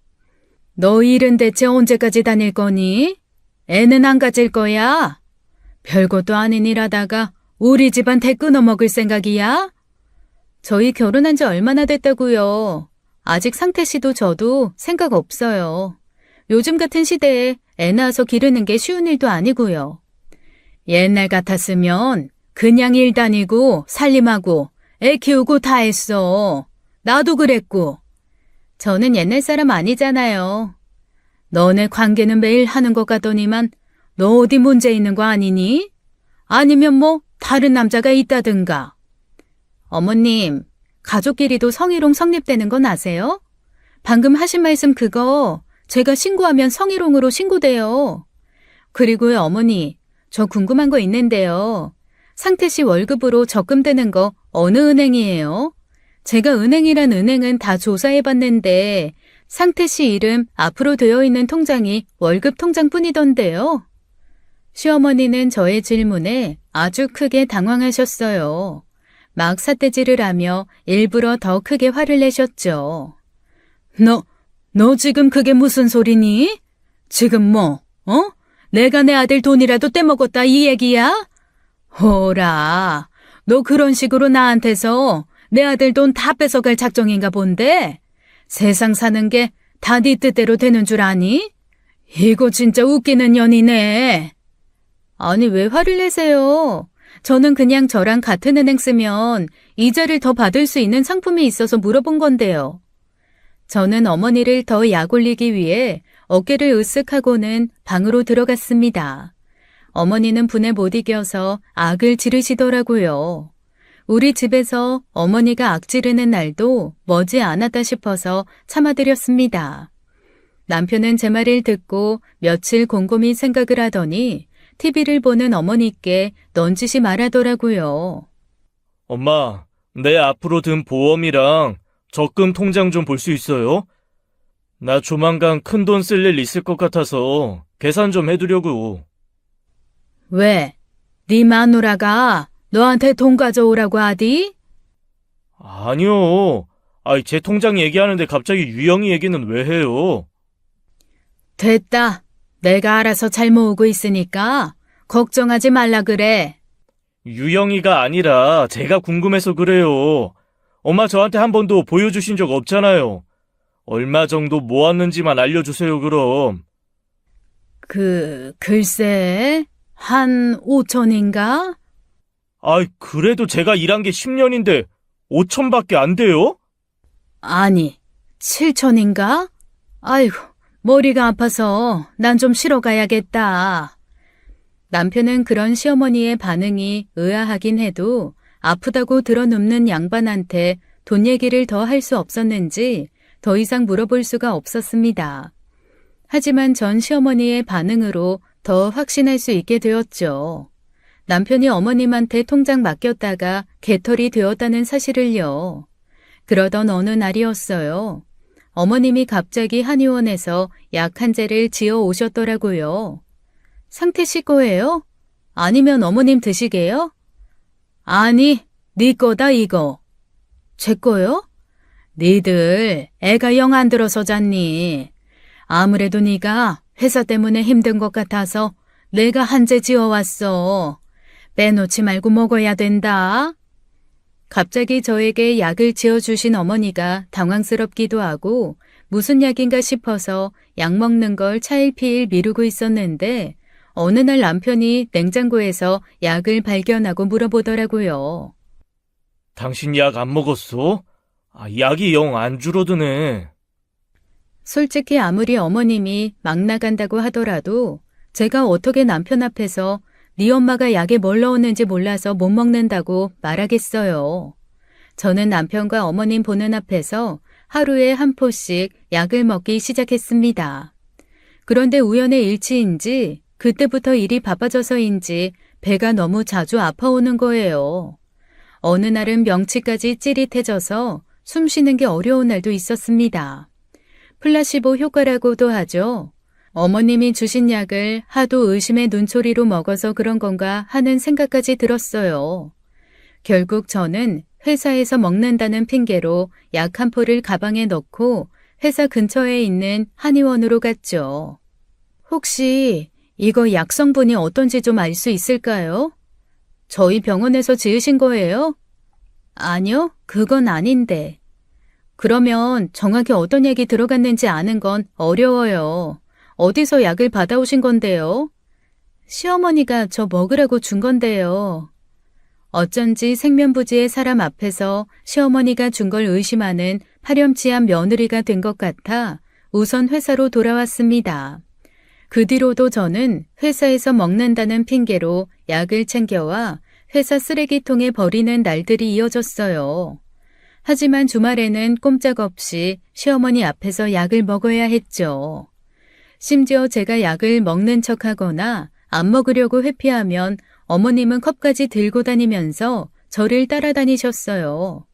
너 일은 대체 언제까지 다닐 거니? 애는 안 가질 거야? 별것도 아닌 일 하다가 우리 집안 대 끊어먹을 생각이야? 저희 결혼한 지 얼마나 됐다고요. 아직 상태 씨도 저도 생각 없어요. 요즘 같은 시대에 애 낳아서 기르는 게 쉬운 일도 아니고요. 옛날 같았으면 그냥 일 다니고 살림하고 애 키우고 다 했어. 나도 그랬고. 저는 옛날 사람 아니잖아요. 너네 관계는 매일 하는 것 같더니만 너 어디 문제 있는 거 아니니? 아니면 뭐 다른 남자가 있다든가. 어머님, 가족끼리도 성희롱 성립되는 건 아세요? 방금 하신 말씀 그거 제가 신고하면 성희롱으로 신고돼요. 그리고요 어머니, 저 궁금한 거 있는데요. 상태 씨 월급으로 적금되는 거 어느 은행이에요? 제가 은행이란 은행은 다 조사해봤는데 상태 씨 이름 앞으로 되어 있는 통장이 월급 통장뿐이던데요. 시어머니는 저의 질문에 아주 크게 당황하셨어요. 막 삿대질을 하며 일부러 더 크게 화를 내셨죠. 너 지금 그게 무슨 소리니? 지금 뭐, 내가 내 아들 돈이라도 떼먹었다 이 얘기야? 호라, 너 그런 식으로 나한테서 내 아들 돈 다 뺏어갈 작정인가 본데? 세상 사는 게 다 네 뜻대로 되는 줄 아니? 이거 진짜 웃기는 년이네. 아니, 왜 화를 내세요? 저는 그냥 저랑 같은 은행 쓰면 이자를 더 받을 수 있는 상품이 있어서 물어본 건데요. 저는 어머니를 더 약 올리기 위해 어깨를 으쓱하고는 방으로 들어갔습니다. 어머니는 분에 못 이겨서 악을 지르시더라고요. 우리 집에서 어머니가 악 지르는 날도 머지 않았다 싶어서 참아드렸습니다. 남편은 제 말을 듣고 며칠 곰곰이 생각을 하더니 TV를 보는 어머니께 넌지시 말하더라고요. 엄마, 내 앞으로 든 보험이랑 적금 통장 좀 볼 수 있어요? 나 조만간 큰돈 쓸 일 있을 것 같아서 계산 좀 해두려고. 왜? 네 마누라가 너한테 돈 가져오라고 하디? 아니요. 제 통장 얘기하는데 갑자기 유영이 얘기는 왜 해요? 됐다. 내가 알아서 잘 모으고 있으니까 걱정하지 말라 그래. 유영이가 아니라 제가 궁금해서 그래요. 엄마 저한테 한 번도 보여주신 적 없잖아요. 얼마 정도 모았는지만 알려주세요, 그럼. 글쎄, 한 5천인가? 그래도 제가 일한 게 10년인데 5천밖에 안 돼요? 아니, 7천인가? 아이고, 머리가 아파서 난 좀 쉬러 가야겠다. 남편은 그런 시어머니의 반응이 의아하긴 해도 아프다고 들어눕는 양반한테 돈 얘기를 더 할 수 없었는지 더 이상 물어볼 수가 없었습니다. 하지만 전 시어머니의 반응으로 더 확신할 수 있게 되었죠. 남편이 어머님한테 통장 맡겼다가 개털이 되었다는 사실을요. 그러던 어느 날이었어요. 어머님이 갑자기 한의원에서 약 한 재를 지어 오셨더라고요. 상태 씨 거예요? 아니면 어머님 드시게요? 아니, 네 거다 이거. 제 거요? 니들 애가 영 안 들어서 잤니? 아무래도 네가 회사 때문에 힘든 것 같아서 내가 한 재 지어왔어. 빼놓지 말고 먹어야 된다. 갑자기 저에게 약을 지어주신 어머니가 당황스럽기도 하고 무슨 약인가 싶어서 약 먹는 걸 차일피일 미루고 있었는데 어느 날 남편이 냉장고에서 약을 발견하고 물어보더라고요. 당신 약 안 먹었어? 약이 영 안 줄어드네. 솔직히 아무리 어머님이 막 나간다고 하더라도 제가 어떻게 남편 앞에서 네 엄마가 약에 뭘 넣었는지 몰라서 못 먹는다고 말하겠어요. 저는 남편과 어머님 보는 앞에서 하루에 한 포씩 약을 먹기 시작했습니다. 그런데 우연의 일치인지 그때부터 일이 바빠져서인지 배가 너무 자주 아파오는 거예요. 어느 날은 명치까지 찌릿해져서 숨 쉬는 게 어려운 날도 있었습니다. 플라시보 효과라고도 하죠. 어머님이 주신 약을 하도 의심의 눈초리로 먹어서 그런 건가 하는 생각까지 들었어요. 결국 저는 회사에서 먹는다는 핑계로 약 한 포를 가방에 넣고 회사 근처에 있는 한의원으로 갔죠. 혹시 이거 약 성분이 어떤지 좀 알 수 있을까요? 저희 병원에서 지으신 거예요? 아니요, 그건 아닌데. 그러면 정확히 어떤 약이 들어갔는지 아는 건 어려워요. 어디서 약을 받아오신 건데요? 시어머니가 저 먹으라고 준 건데요. 어쩐지 생면부지의 사람 앞에서 시어머니가 준 걸 의심하는 파렴치한 며느리가 된 것 같아 우선 회사로 돌아왔습니다. 그 뒤로도 저는 회사에서 먹는다는 핑계로 약을 챙겨와 회사 쓰레기통에 버리는 날들이 이어졌어요. 하지만 주말에는 꼼짝없이 시어머니 앞에서 약을 먹어야 했죠. 심지어 제가 약을 먹는 척하거나 안 먹으려고 회피하면 어머님은 컵까지 들고 다니면서 저를 따라다니셨어요.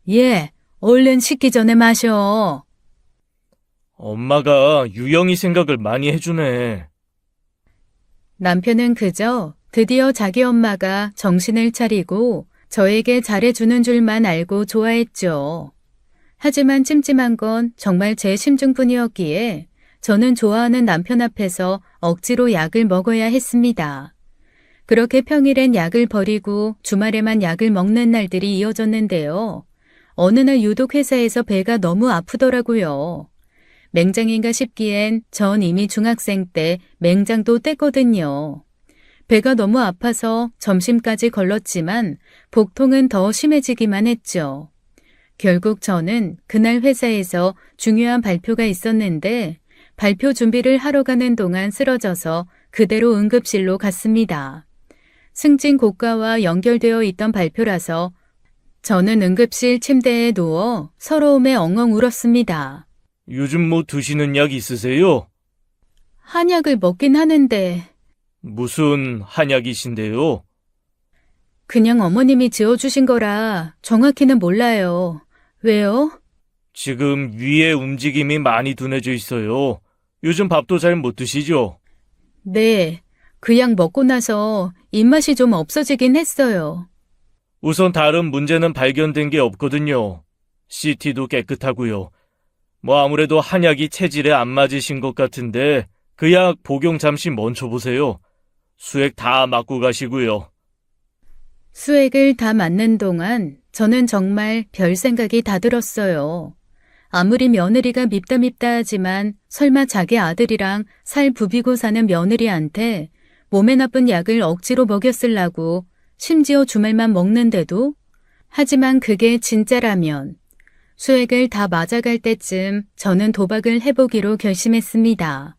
예, 얼른 식기 전에 마셔. 엄마가 유영이 생각을 많이 해주네. 남편은 그저 드디어 자기 엄마가 정신을 차리고 저에게 잘해주는 줄만 알고 좋아했죠. 하지만 찜찜한 건 정말 제 심중뿐이었기에 저는 좋아하는 남편 앞에서 억지로 약을 먹어야 했습니다. 그렇게 평일엔 약을 버리고 주말에만 약을 먹는 날들이 이어졌는데요. 어느 날 유독 회사에서 배가 너무 아프더라고요. 맹장인가 싶기엔 전 이미 중학생 때 맹장도 뗐거든요. 배가 너무 아파서 점심까지 걸렀지만 복통은 더 심해지기만 했죠. 결국 저는 그날 회사에서 중요한 발표가 있었는데 발표 준비를 하러 가는 동안 쓰러져서 그대로 응급실로 갔습니다. 승진 고과와 연결되어 있던 발표라서 저는 응급실 침대에 누워 서러움에 엉엉 울었습니다. 요즘 뭐 드시는 약 있으세요? 한약을 먹긴 하는데 무슨 한약이신데요? 그냥 어머님이 지어주신 거라 정확히는 몰라요. 왜요? 지금 위에 움직임이 많이 둔해져 있어요. 요즘 밥도 잘 못 드시죠? 네, 그 약 먹고 나서 입맛이 좀 없어지긴 했어요. 우선 다른 문제는 발견된 게 없거든요. CT도 깨끗하고요. 뭐 아무래도 한약이 체질에 안 맞으신 것 같은데 그 약 복용 잠시 멈춰보세요. 수액 다 맞고 가시고요. 수액을 다 맞는 동안 저는 정말 별 생각이 다 들었어요. 아무리 며느리가 밉다 하지만 설마 자기 아들이랑 살 부비고 사는 며느리한테 몸에 나쁜 약을 억지로 먹였으려고 심지어 주말만 먹는데도? 하지만 그게 진짜라면 수액을 다 맞아갈 때쯤 저는 도박을 해보기로 결심했습니다.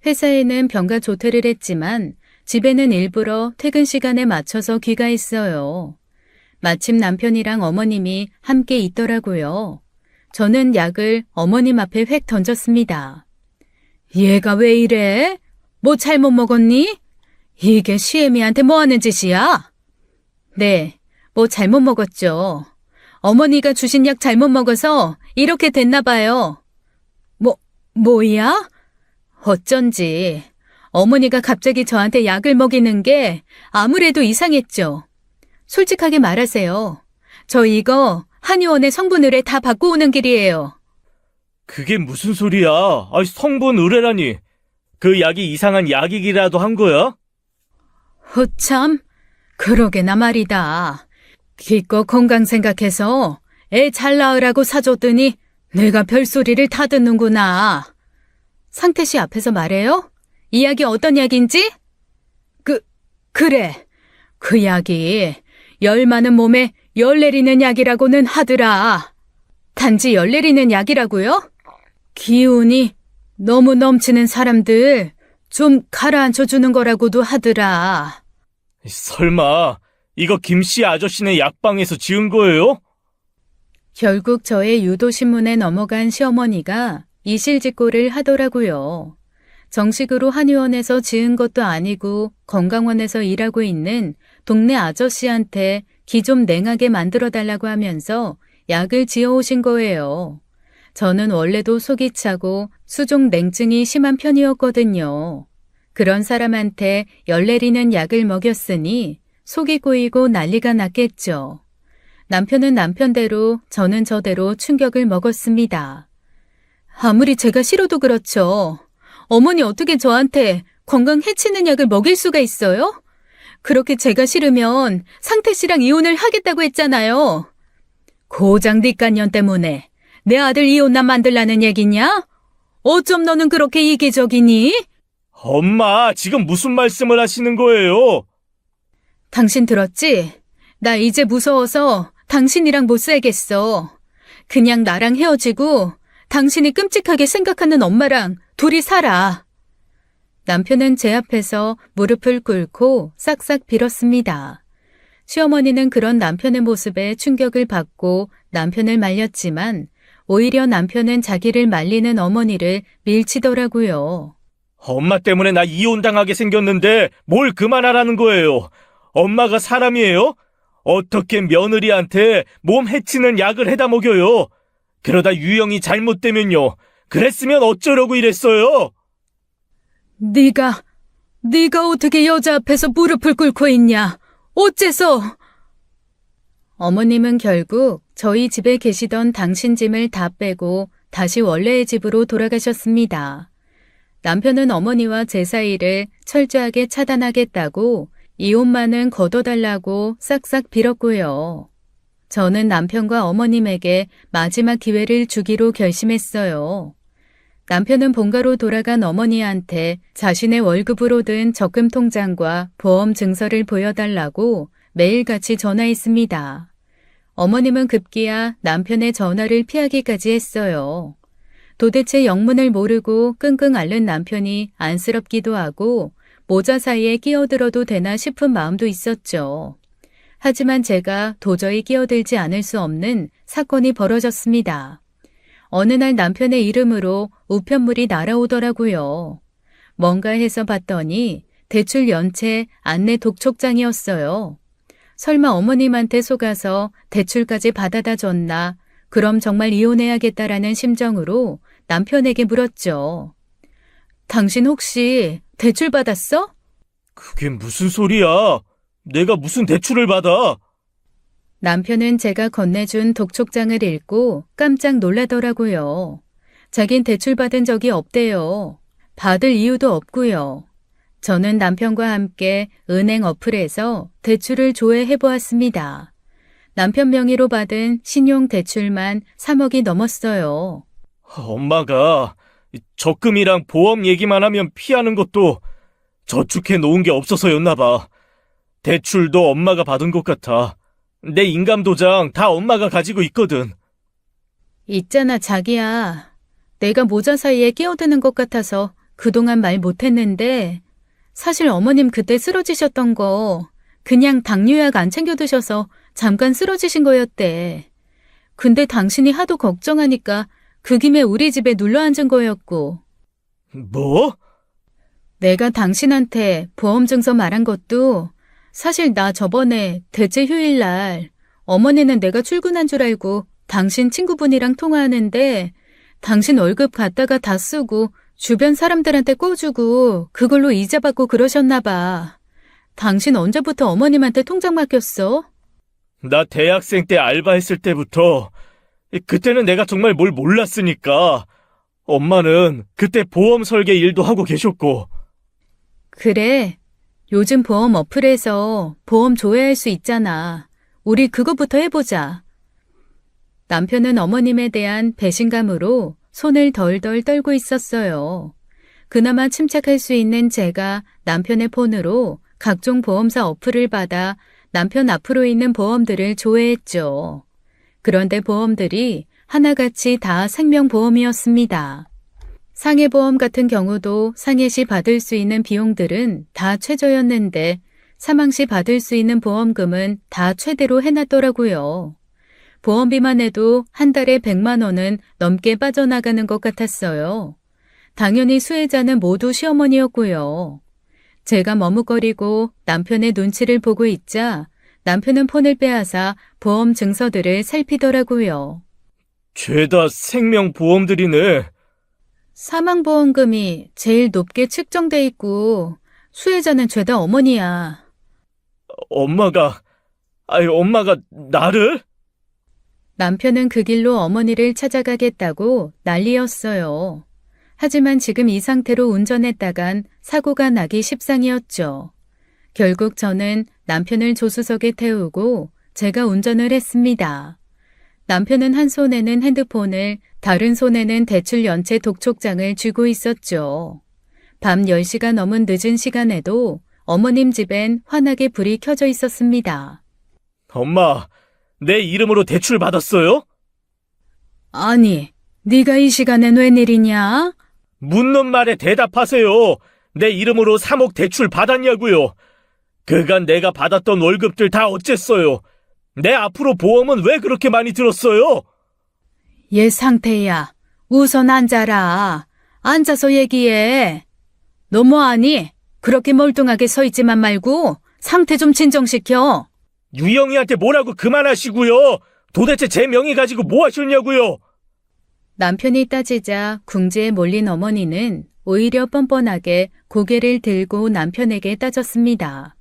회사에는 병가 조퇴를 했지만 집에는 일부러 퇴근 시간에 맞춰서 귀가했어요. 마침 남편이랑 어머님이 함께 있더라고요. 저는 약을 어머님 앞에 획 던졌습니다. 얘가 왜 이래? 뭐 잘못 먹었니? 이게 시애미한테 뭐 하는 짓이야? 네, 뭐 잘못 먹었죠. 어머니가 주신 약 잘못 먹어서 이렇게 됐나 봐요. 뭐야? 어쩐지 어머니가 갑자기 저한테 약을 먹이는 게 아무래도 이상했죠. 솔직하게 말하세요. 저 이거 한의원에 성분 의뢰 다 받고 오는 길이에요. 그게 무슨 소리야? 성분 의뢰라니. 그 약이 이상한 약이기라도 한 거야? 참, 그러게나 말이다. 기껏 건강 생각해서 애 잘 낳으라고 사줬더니 내가 별소리를 다 듣는구나. 상태 씨 앞에서 말해요? 이 약이 어떤 약인지? 그래. 그 약이 열 많은 몸에 열 내리는 약이라고는 하더라. 단지 열 내리는 약이라고요? 기운이 너무 넘치는 사람들 좀 가라앉혀 주는 거라고도 하더라. 설마 이거 김씨 아저씨네 약방에서 지은 거예요? 결국 저의 유도신문에 넘어간 시어머니가 이실직고를 하더라고요. 정식으로 한의원에서 지은 것도 아니고 건강원에서 일하고 있는 동네 아저씨한테 기 좀 냉하게 만들어달라고 하면서 약을 지어오신 거예요. 저는 원래도 속이 차고 수족 냉증이 심한 편이었거든요. 그런 사람한테 열 내리는 약을 먹였으니 속이 고이고 난리가 났겠죠. 남편은 남편대로 저는 저대로 충격을 먹었습니다. 아무리 제가 싫어도 그렇죠. 어머니 어떻게 저한테 건강 해치는 약을 먹일 수가 있어요? 그렇게 제가 싫으면 상태 씨랑 이혼을 하겠다고 했잖아요. 고장 뒷간년 때문에 내 아들 이혼남 만들라는 얘기냐? 어쩜 너는 그렇게 이기적이니? 엄마, 지금 무슨 말씀을 하시는 거예요? 당신 들었지? 나 이제 무서워서 당신이랑 못 살겠어. 그냥 나랑 헤어지고 당신이 끔찍하게 생각하는 엄마랑 둘이 살아. 남편은 제 앞에서 무릎을 꿇고 싹싹 빌었습니다. 시어머니는 그런 남편의 모습에 충격을 받고 남편을 말렸지만 오히려 남편은 자기를 말리는 어머니를 밀치더라고요. 엄마 때문에 나 이혼당하게 생겼는데 뭘 그만하라는 거예요? 엄마가 사람이에요? 어떻게 며느리한테 몸 해치는 약을 해다 먹여요? 그러다 유형이 잘못되면요. 그랬으면 어쩌려고 이랬어요? 네가 어떻게 여자 앞에서 무릎을 꿇고 있냐? 어째서? 어머님은 결국 저희 집에 계시던 당신 짐을 다 빼고 다시 원래의 집으로 돌아가셨습니다. 남편은 어머니와 제 사이를 철저하게 차단하겠다고 이 옷만은 걷어달라고 싹싹 빌었고요. 저는 남편과 어머님에게 마지막 기회를 주기로 결심했어요. 남편은 본가로 돌아간 어머니한테 자신의 월급으로 든 적금 통장과 보험 증서를 보여달라고 매일같이 전화했습니다. 어머님은 급기야 남편의 전화를 피하기까지 했어요. 도대체 영문을 모르고 끙끙 앓는 남편이 안쓰럽기도 하고 모자 사이에 끼어들어도 되나 싶은 마음도 있었죠. 하지만 제가 도저히 끼어들지 않을 수 없는 사건이 벌어졌습니다. 어느 날 남편의 이름으로 우편물이 날아오더라고요. 뭔가 해서 봤더니 대출 연체 안내 독촉장이었어요. 설마 어머님한테 속아서 대출까지 받아다 줬나? 그럼 정말 이혼해야겠다라는 심정으로 남편에게 물었죠. 당신 혹시 대출 받았어? 그게 무슨 소리야? 내가 무슨 대출을 받아? 남편은 제가 건네준 독촉장을 읽고 깜짝 놀라더라고요. 자긴 대출 받은 적이 없대요. 받을 이유도 없고요. 저는 남편과 함께 은행 어플에서 대출을 조회해보았습니다. 남편 명의로 받은 신용대출만 3억이 넘었어요. 엄마가 적금이랑 보험 얘기만 하면 피하는 것도 저축해 놓은 게 없어서였나 봐. 대출도 엄마가 받은 것 같아. 내 인감도장 다 엄마가 가지고 있거든. 있잖아, 자기야. 내가 모자 사이에 끼어드는 것 같아서 그동안 말 못했는데 사실 어머님 그때 쓰러지셨던 거 그냥 당뇨약 안 챙겨 드셔서 잠깐 쓰러지신 거였대. 근데 당신이 하도 걱정하니까 그 김에 우리 집에 눌러 앉은 거였고. 뭐? 내가 당신한테 보험 증서 말한 것도 사실 나 저번에 대체 휴일날 어머니는 내가 출근한 줄 알고 당신 친구분이랑 통화하는데 당신 월급 갖다가 다 쓰고 주변 사람들한테 꿔주고 그걸로 이자 받고 그러셨나 봐. 당신 언제부터 어머님한테 통장 맡겼어? 나 대학생 때 알바했을 때부터 그때는 내가 정말 뭘 몰랐으니까 엄마는 그때 보험 설계 일도 하고 계셨고. 그래. 요즘 보험 어플에서 보험 조회할 수 있잖아. 우리 그거부터 해보자. 남편은 어머님에 대한 배신감으로 손을 덜덜 떨고 있었어요. 그나마 침착할 수 있는 제가 남편의 폰으로 각종 보험사 어플을 받아 남편 앞으로 있는 보험들을 조회했죠. 그런데 보험들이 하나같이 다 생명보험이었습니다. 상해보험 같은 경우도 상해 시 받을 수 있는 비용들은 다 최저였는데 사망 시 받을 수 있는 보험금은 다 최대로 해놨더라고요. 보험비만 해도 한 달에 100만 원은 넘게 빠져나가는 것 같았어요. 당연히 수혜자는 모두 시어머니였고요. 제가 머뭇거리고 남편의 눈치를 보고 있자 남편은 폰을 빼앗아 보험 증서들을 살피더라고요. 죄다 생명보험들이네. 사망보험금이 제일 높게 측정돼 있고 수혜자는 죄다 어머니야. 엄마가 나를? 남편은 그 길로 어머니를 찾아가겠다고 난리였어요. 하지만 지금 이 상태로 운전했다간 사고가 나기 십상이었죠. 결국 저는 남편을 조수석에 태우고 제가 운전을 했습니다. 남편은 한 손에는 핸드폰을, 다른 손에는 대출 연체 독촉장을 쥐고 있었죠. 밤 10시가 넘은 늦은 시간에도 어머님 집엔 환하게 불이 켜져 있었습니다. 엄마, 내 이름으로 대출 받았어요? 아니, 네가 이 시간엔 웬일이냐? 묻는 말에 대답하세요. 내 이름으로 3억 대출 받았냐고요. 그간 내가 받았던 월급들 다 어쨌어요. 내 앞으로 보험은 왜 그렇게 많이 들었어요? 얘 상태야. 우선 앉아라. 앉아서 얘기해. 너 뭐하니? 그렇게 멀뚱하게 서 있지만 말고 상태 좀 진정시켜. 유영이한테 뭐라고 그만하시고요. 도대체 제 명의 가지고 뭐 하셨냐고요. 남편이 따지자 궁지에 몰린 어머니는 오히려 뻔뻔하게 고개를 들고 남편에게 따졌습니다.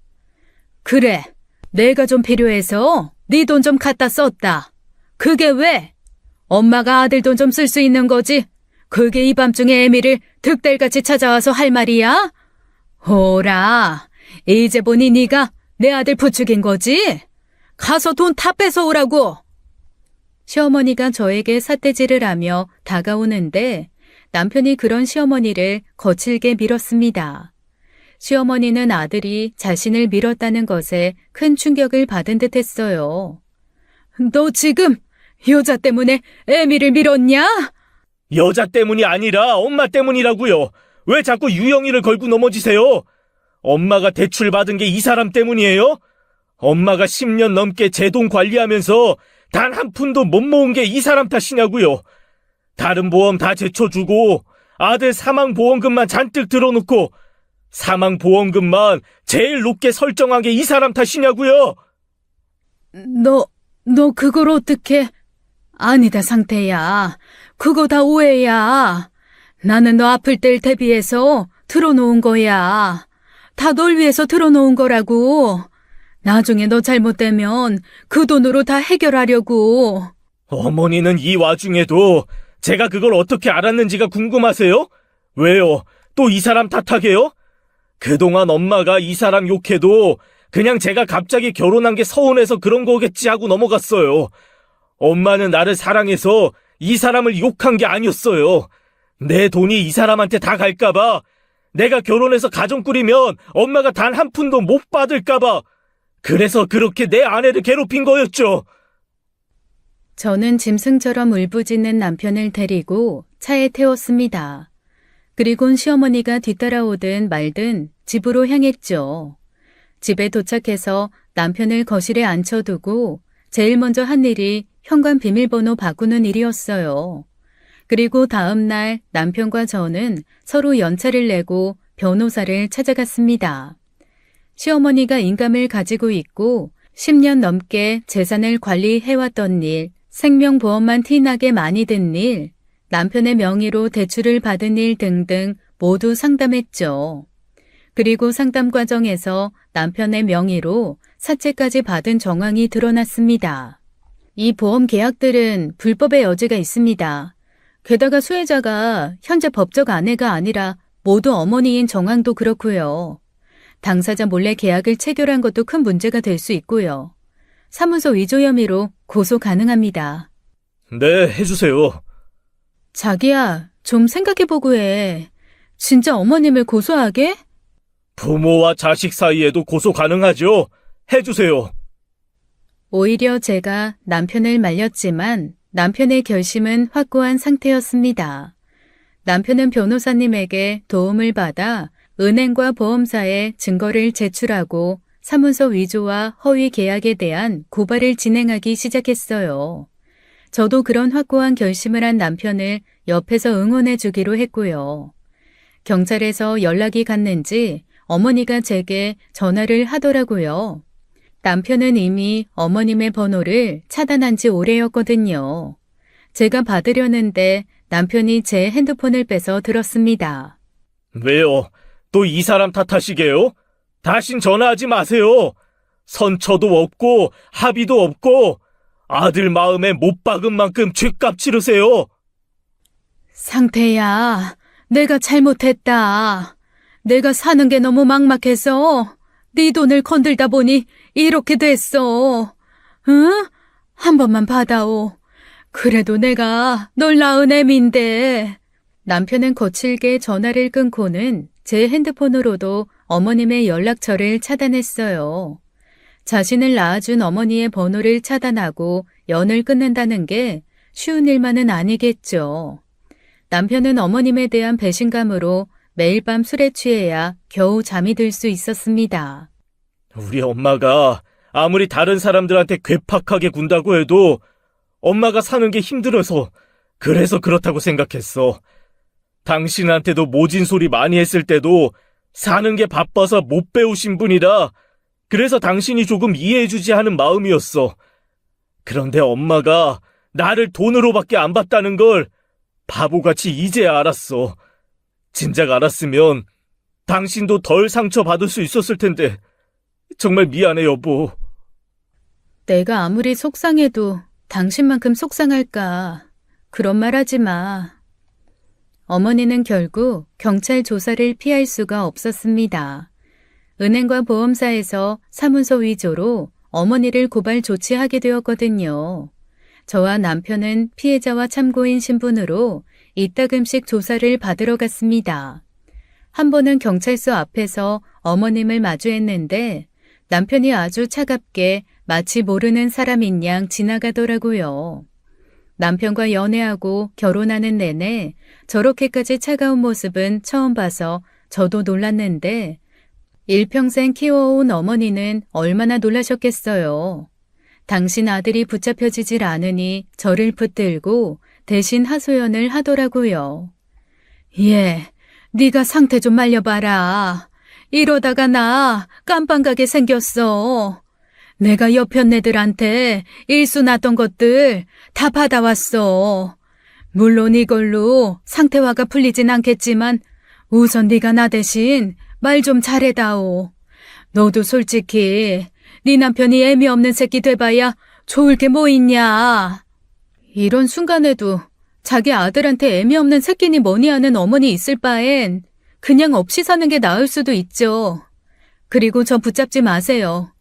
그래, 내가 좀 필요해서 네 돈 좀 갖다 썼다. 그게 왜? 엄마가 아들 돈 좀 쓸 수 있는 거지? 그게 이 밤중에 애미를 득달같이 찾아와서 할 말이야? 호라, 이제 보니 네가 내 아들 부추긴 거지? 가서 돈 다 뺏어오라고! 시어머니가 저에게 삿대질을 하며 다가오는데 남편이 그런 시어머니를 거칠게 밀었습니다. 시어머니는 아들이 자신을 밀었다는 것에 큰 충격을 받은 듯 했어요. 너 지금 여자 때문에 애미를 밀었냐? 여자 때문이 아니라 엄마 때문이라고요. 왜 자꾸 유영이를 걸고 넘어지세요? 엄마가 대출 받은 게 이 사람 때문이에요? 엄마가 10년 넘게 제 돈 관리하면서 단 한 푼도 못 모은 게 이 사람 탓이냐고요. 다른 보험 다 제쳐주고 아들 사망보험금만 잔뜩 들어놓고 사망보험금만 제일 높게 설정한 게 이 사람 탓이냐고요. 너 그걸 어떻게... 아니다, 상태야. 그거 다 오해야. 나는 너 아플 때를 대비해서 틀어놓은 거야. 다 널 위해서 틀어놓은 거라고. 나중에 너 잘못되면 그 돈으로 다 해결하려고. 어머니는 이 와중에도 제가 그걸 어떻게 알았는지가 궁금하세요? 왜요? 또 이 사람 탓하게요? 그동안 엄마가 이 사람 욕해도 그냥 제가 갑자기 결혼한 게 서운해서 그런 거겠지 하고 넘어갔어요. 엄마는 나를 사랑해서 이 사람을 욕한 게 아니었어요. 내 돈이 이 사람한테 다 갈까봐, 내가 결혼해서 가정 꾸리면 엄마가 단 한 푼도 못 받을까봐, 그래서 그렇게 내 아내를 괴롭힌 거였죠. 저는 짐승처럼 울부짖는 남편을 데리고 차에 태웠습니다. 그리곤 시어머니가 뒤따라오든 말든 집으로 향했죠. 집에 도착해서 남편을 거실에 앉혀두고 제일 먼저 한 일이 현관 비밀번호 바꾸는 일이었어요. 그리고 다음 날 남편과 저는 서로 연차를 내고 변호사를 찾아갔습니다. 시어머니가 인감을 가지고 있고 10년 넘게 재산을 관리해왔던 일, 생명보험만 티나게 많이 든 일, 남편의 명의로 대출을 받은 일 등등 모두 상담했죠. 그리고 상담 과정에서 남편의 명의로 사채까지 받은 정황이 드러났습니다. 이 보험 계약들은 불법의 여지가 있습니다. 게다가 수혜자가 현재 법적 아내가 아니라 모두 어머니인 정황도 그렇고요. 당사자 몰래 계약을 체결한 것도 큰 문제가 될 수 있고요. 사무소 위조 혐의로 고소 가능합니다. 네, 해주세요. 자기야, 좀 생각해보고 해. 진짜 어머님을 고소하게? 부모와 자식 사이에도 고소 가능하죠? 해주세요. 오히려 제가 남편을 말렸지만 남편의 결심은 확고한 상태였습니다. 남편은 변호사님에게 도움을 받아 은행과 보험사에 증거를 제출하고 사무소 위조와 허위 계약에 대한 고발을 진행하기 시작했어요. 저도 그런 확고한 결심을 한 남편을 옆에서 응원해 주기로 했고요. 경찰에서 연락이 갔는지 어머니가 제게 전화를 하더라고요. 남편은 이미 어머님의 번호를 차단한 지 오래였거든요. 제가 받으려는데 남편이 제 핸드폰을 빼서 들었습니다. 왜요? 또 이 사람 탓하시게요? 다신 전화하지 마세요. 선처도 없고 합의도 없고 아들 마음에 못 박은 만큼 죗값 치르세요. 상태야, 내가 잘못했다. 내가 사는 게 너무 막막해서 네 돈을 건들다 보니 이렇게 됐어. 응? 한 번만 받아오. 그래도 내가 널 낳은 애민데. 남편은 거칠게 전화를 끊고는 제 핸드폰으로도 어머님의 연락처를 차단했어요. 자신을 낳아준 어머니의 번호를 차단하고 연을 끊는다는 게 쉬운 일만은 아니겠죠. 남편은 어머님에 대한 배신감으로 매일 밤 술에 취해야 겨우 잠이 들 수 있었습니다. 우리 엄마가 아무리 다른 사람들한테 괴팍하게 군다고 해도 엄마가 사는 게 힘들어서 그래서 그렇다고 생각했어. 당신한테도 모진 소리 많이 했을 때도 사는 게 바빠서 못 배우신 분이라 그래서 당신이 조금 이해해주지 하는 마음이었어. 그런데 엄마가 나를 돈으로밖에 안 봤다는 걸 바보같이 이제야 알았어. 진작 알았으면 당신도 덜 상처받을 수 있었을 텐데 정말 미안해 여보. 내가 아무리 속상해도 당신만큼 속상할까. 그런 말 하지 마. 어머니는 결국 경찰 조사를 피할 수가 없었습니다. 은행과 보험사에서 사문서 위조로 어머니를 고발 조치하게 되었거든요. 저와 남편은 피해자와 참고인 신분으로 이따금씩 조사를 받으러 갔습니다. 한 번은 경찰서 앞에서 어머님을 마주했는데 남편이 아주 차갑게 마치 모르는 사람인 양 지나가더라고요. 남편과 연애하고 결혼하는 내내 저렇게까지 차가운 모습은 처음 봐서 저도 놀랐는데 일평생 키워온 어머니는 얼마나 놀라셨겠어요. 당신 아들이 붙잡혀지질 않으니 저를 붙들고 대신 하소연을 하더라고요. 예, 네가 상태 좀 말려봐라. 이러다가 나 깜빵 가게 생겼어. 내가 옆편 애들한테 일수 났던 것들 다 받아왔어. 물론 이걸로 상태화가 풀리진 않겠지만 우선 네가 나 대신 말 좀 잘해다오. 너도 솔직히 네 남편이 애미 없는 새끼 돼봐야 좋을 게 뭐 있냐. 이런 순간에도 자기 아들한테 애미 없는 새끼니 뭐니 하는 어머니 있을 바엔 그냥 없이 사는 게 나을 수도 있죠. 그리고 저 붙잡지 마세요.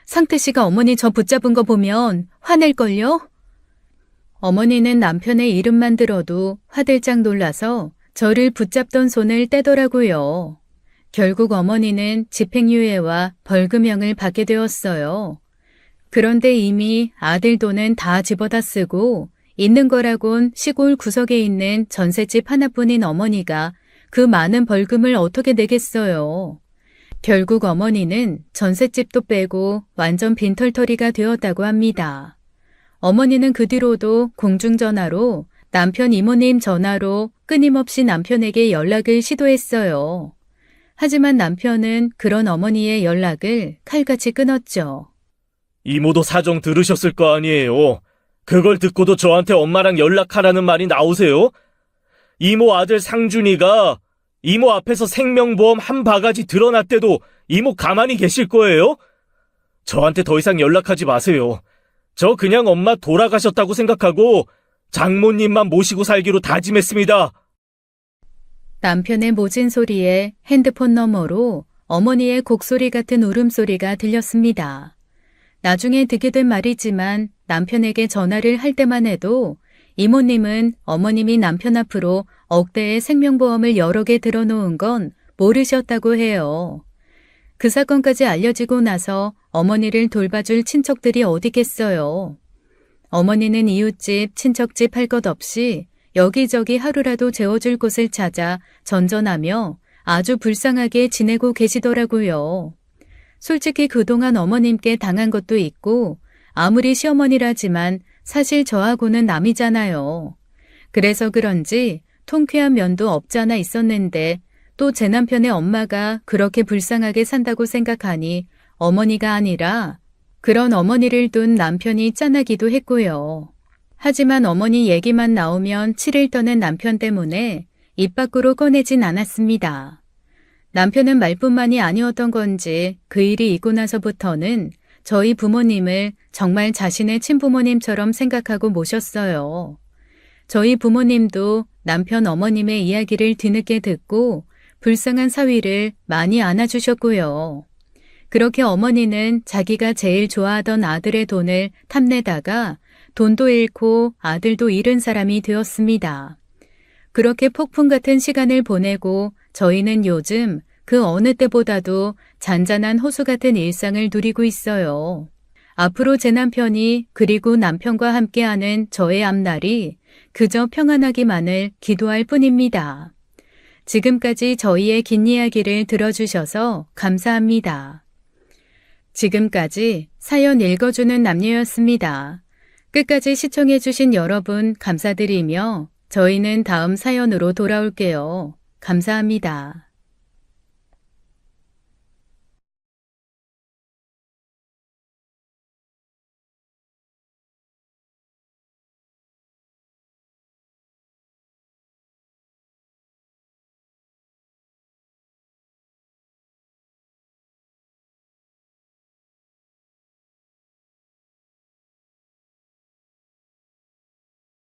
상태 씨가 어머니 저 붙잡은 거 보면 화낼걸요? 어머니는 남편의 이름만 들어도 화들짝 놀라서 저를 붙잡던 손을 떼더라고요. 결국 어머니는 집행유예와 벌금형을 받게 되었어요. 그런데 이미 아들 돈은 다 집어다 쓰고 있는 거라곤 시골 구석에 있는 전셋집 하나뿐인 어머니가 그 많은 벌금을 어떻게 내겠어요. 결국 어머니는 전셋집도 빼고 완전 빈털터리가 되었다고 합니다. 어머니는 그 뒤로도 공중전화로 남편 이모님 전화로 끊임없이 남편에게 연락을 시도했어요. 하지만 남편은 그런 어머니의 연락을 칼같이 끊었죠. 이모도 사정 들으셨을 거 아니에요. 그걸 듣고도 저한테 엄마랑 연락하라는 말이 나오세요? 이모 아들 상준이가 이모 앞에서 생명보험 한 바가지 드러났대도 이모 가만히 계실 거예요? 저한테 더 이상 연락하지 마세요. 저 그냥 엄마 돌아가셨다고 생각하고 장모님만 모시고 살기로 다짐했습니다. 남편의 모진 소리에 핸드폰 너머로 어머니의 곡소리 같은 울음소리가 들렸습니다. 나중에 듣게 된 말이지만 남편에게 전화를 할 때만 해도 이모님은 어머님이 남편 앞으로 억대의 생명보험을 여러 개 들어놓은 건 모르셨다고 해요. 그 사건까지 알려지고 나서 어머니를 돌봐줄 친척들이 어디겠어요. 어머니는 이웃집, 친척집 할 것 없이 여기저기 하루라도 재워줄 곳을 찾아 전전하며 아주 불쌍하게 지내고 계시더라고요. 솔직히 그동안 어머님께 당한 것도 있고 아무리 시어머니라지만 사실 저하고는 남이잖아요. 그래서 그런지 통쾌한 면도 없잖아 있었는데 또 제 남편의 엄마가 그렇게 불쌍하게 산다고 생각하니 어머니가 아니라 그런 어머니를 둔 남편이 짠하기도 했고요. 하지만 어머니 얘기만 나오면 치를 떠는 남편 때문에 입 밖으로 꺼내진 않았습니다. 남편은 말뿐만이 아니었던 건지 그 일이 있고 나서부터는 저희 부모님을 정말 자신의 친부모님처럼 생각하고 모셨어요. 저희 부모님도 남편 어머님의 이야기를 뒤늦게 듣고 불쌍한 사위를 많이 안아주셨고요. 그렇게 어머니는 자기가 제일 좋아하던 아들의 돈을 탐내다가 돈도 잃고 아들도 잃은 사람이 되었습니다. 그렇게 폭풍 같은 시간을 보내고 저희는 요즘 그 어느 때보다도 잔잔한 호수 같은 일상을 누리고 있어요. 앞으로 제 남편이 그리고 남편과 함께하는 저의 앞날이 그저 평안하기만을 기도할 뿐입니다. 지금까지 저희의 긴 이야기를 들어주셔서 감사합니다. 지금까지 사연 읽어주는 남녀였습니다. 끝까지 시청해주신 여러분 감사드리며 저희는 다음 사연으로 돌아올게요. 감사합니다.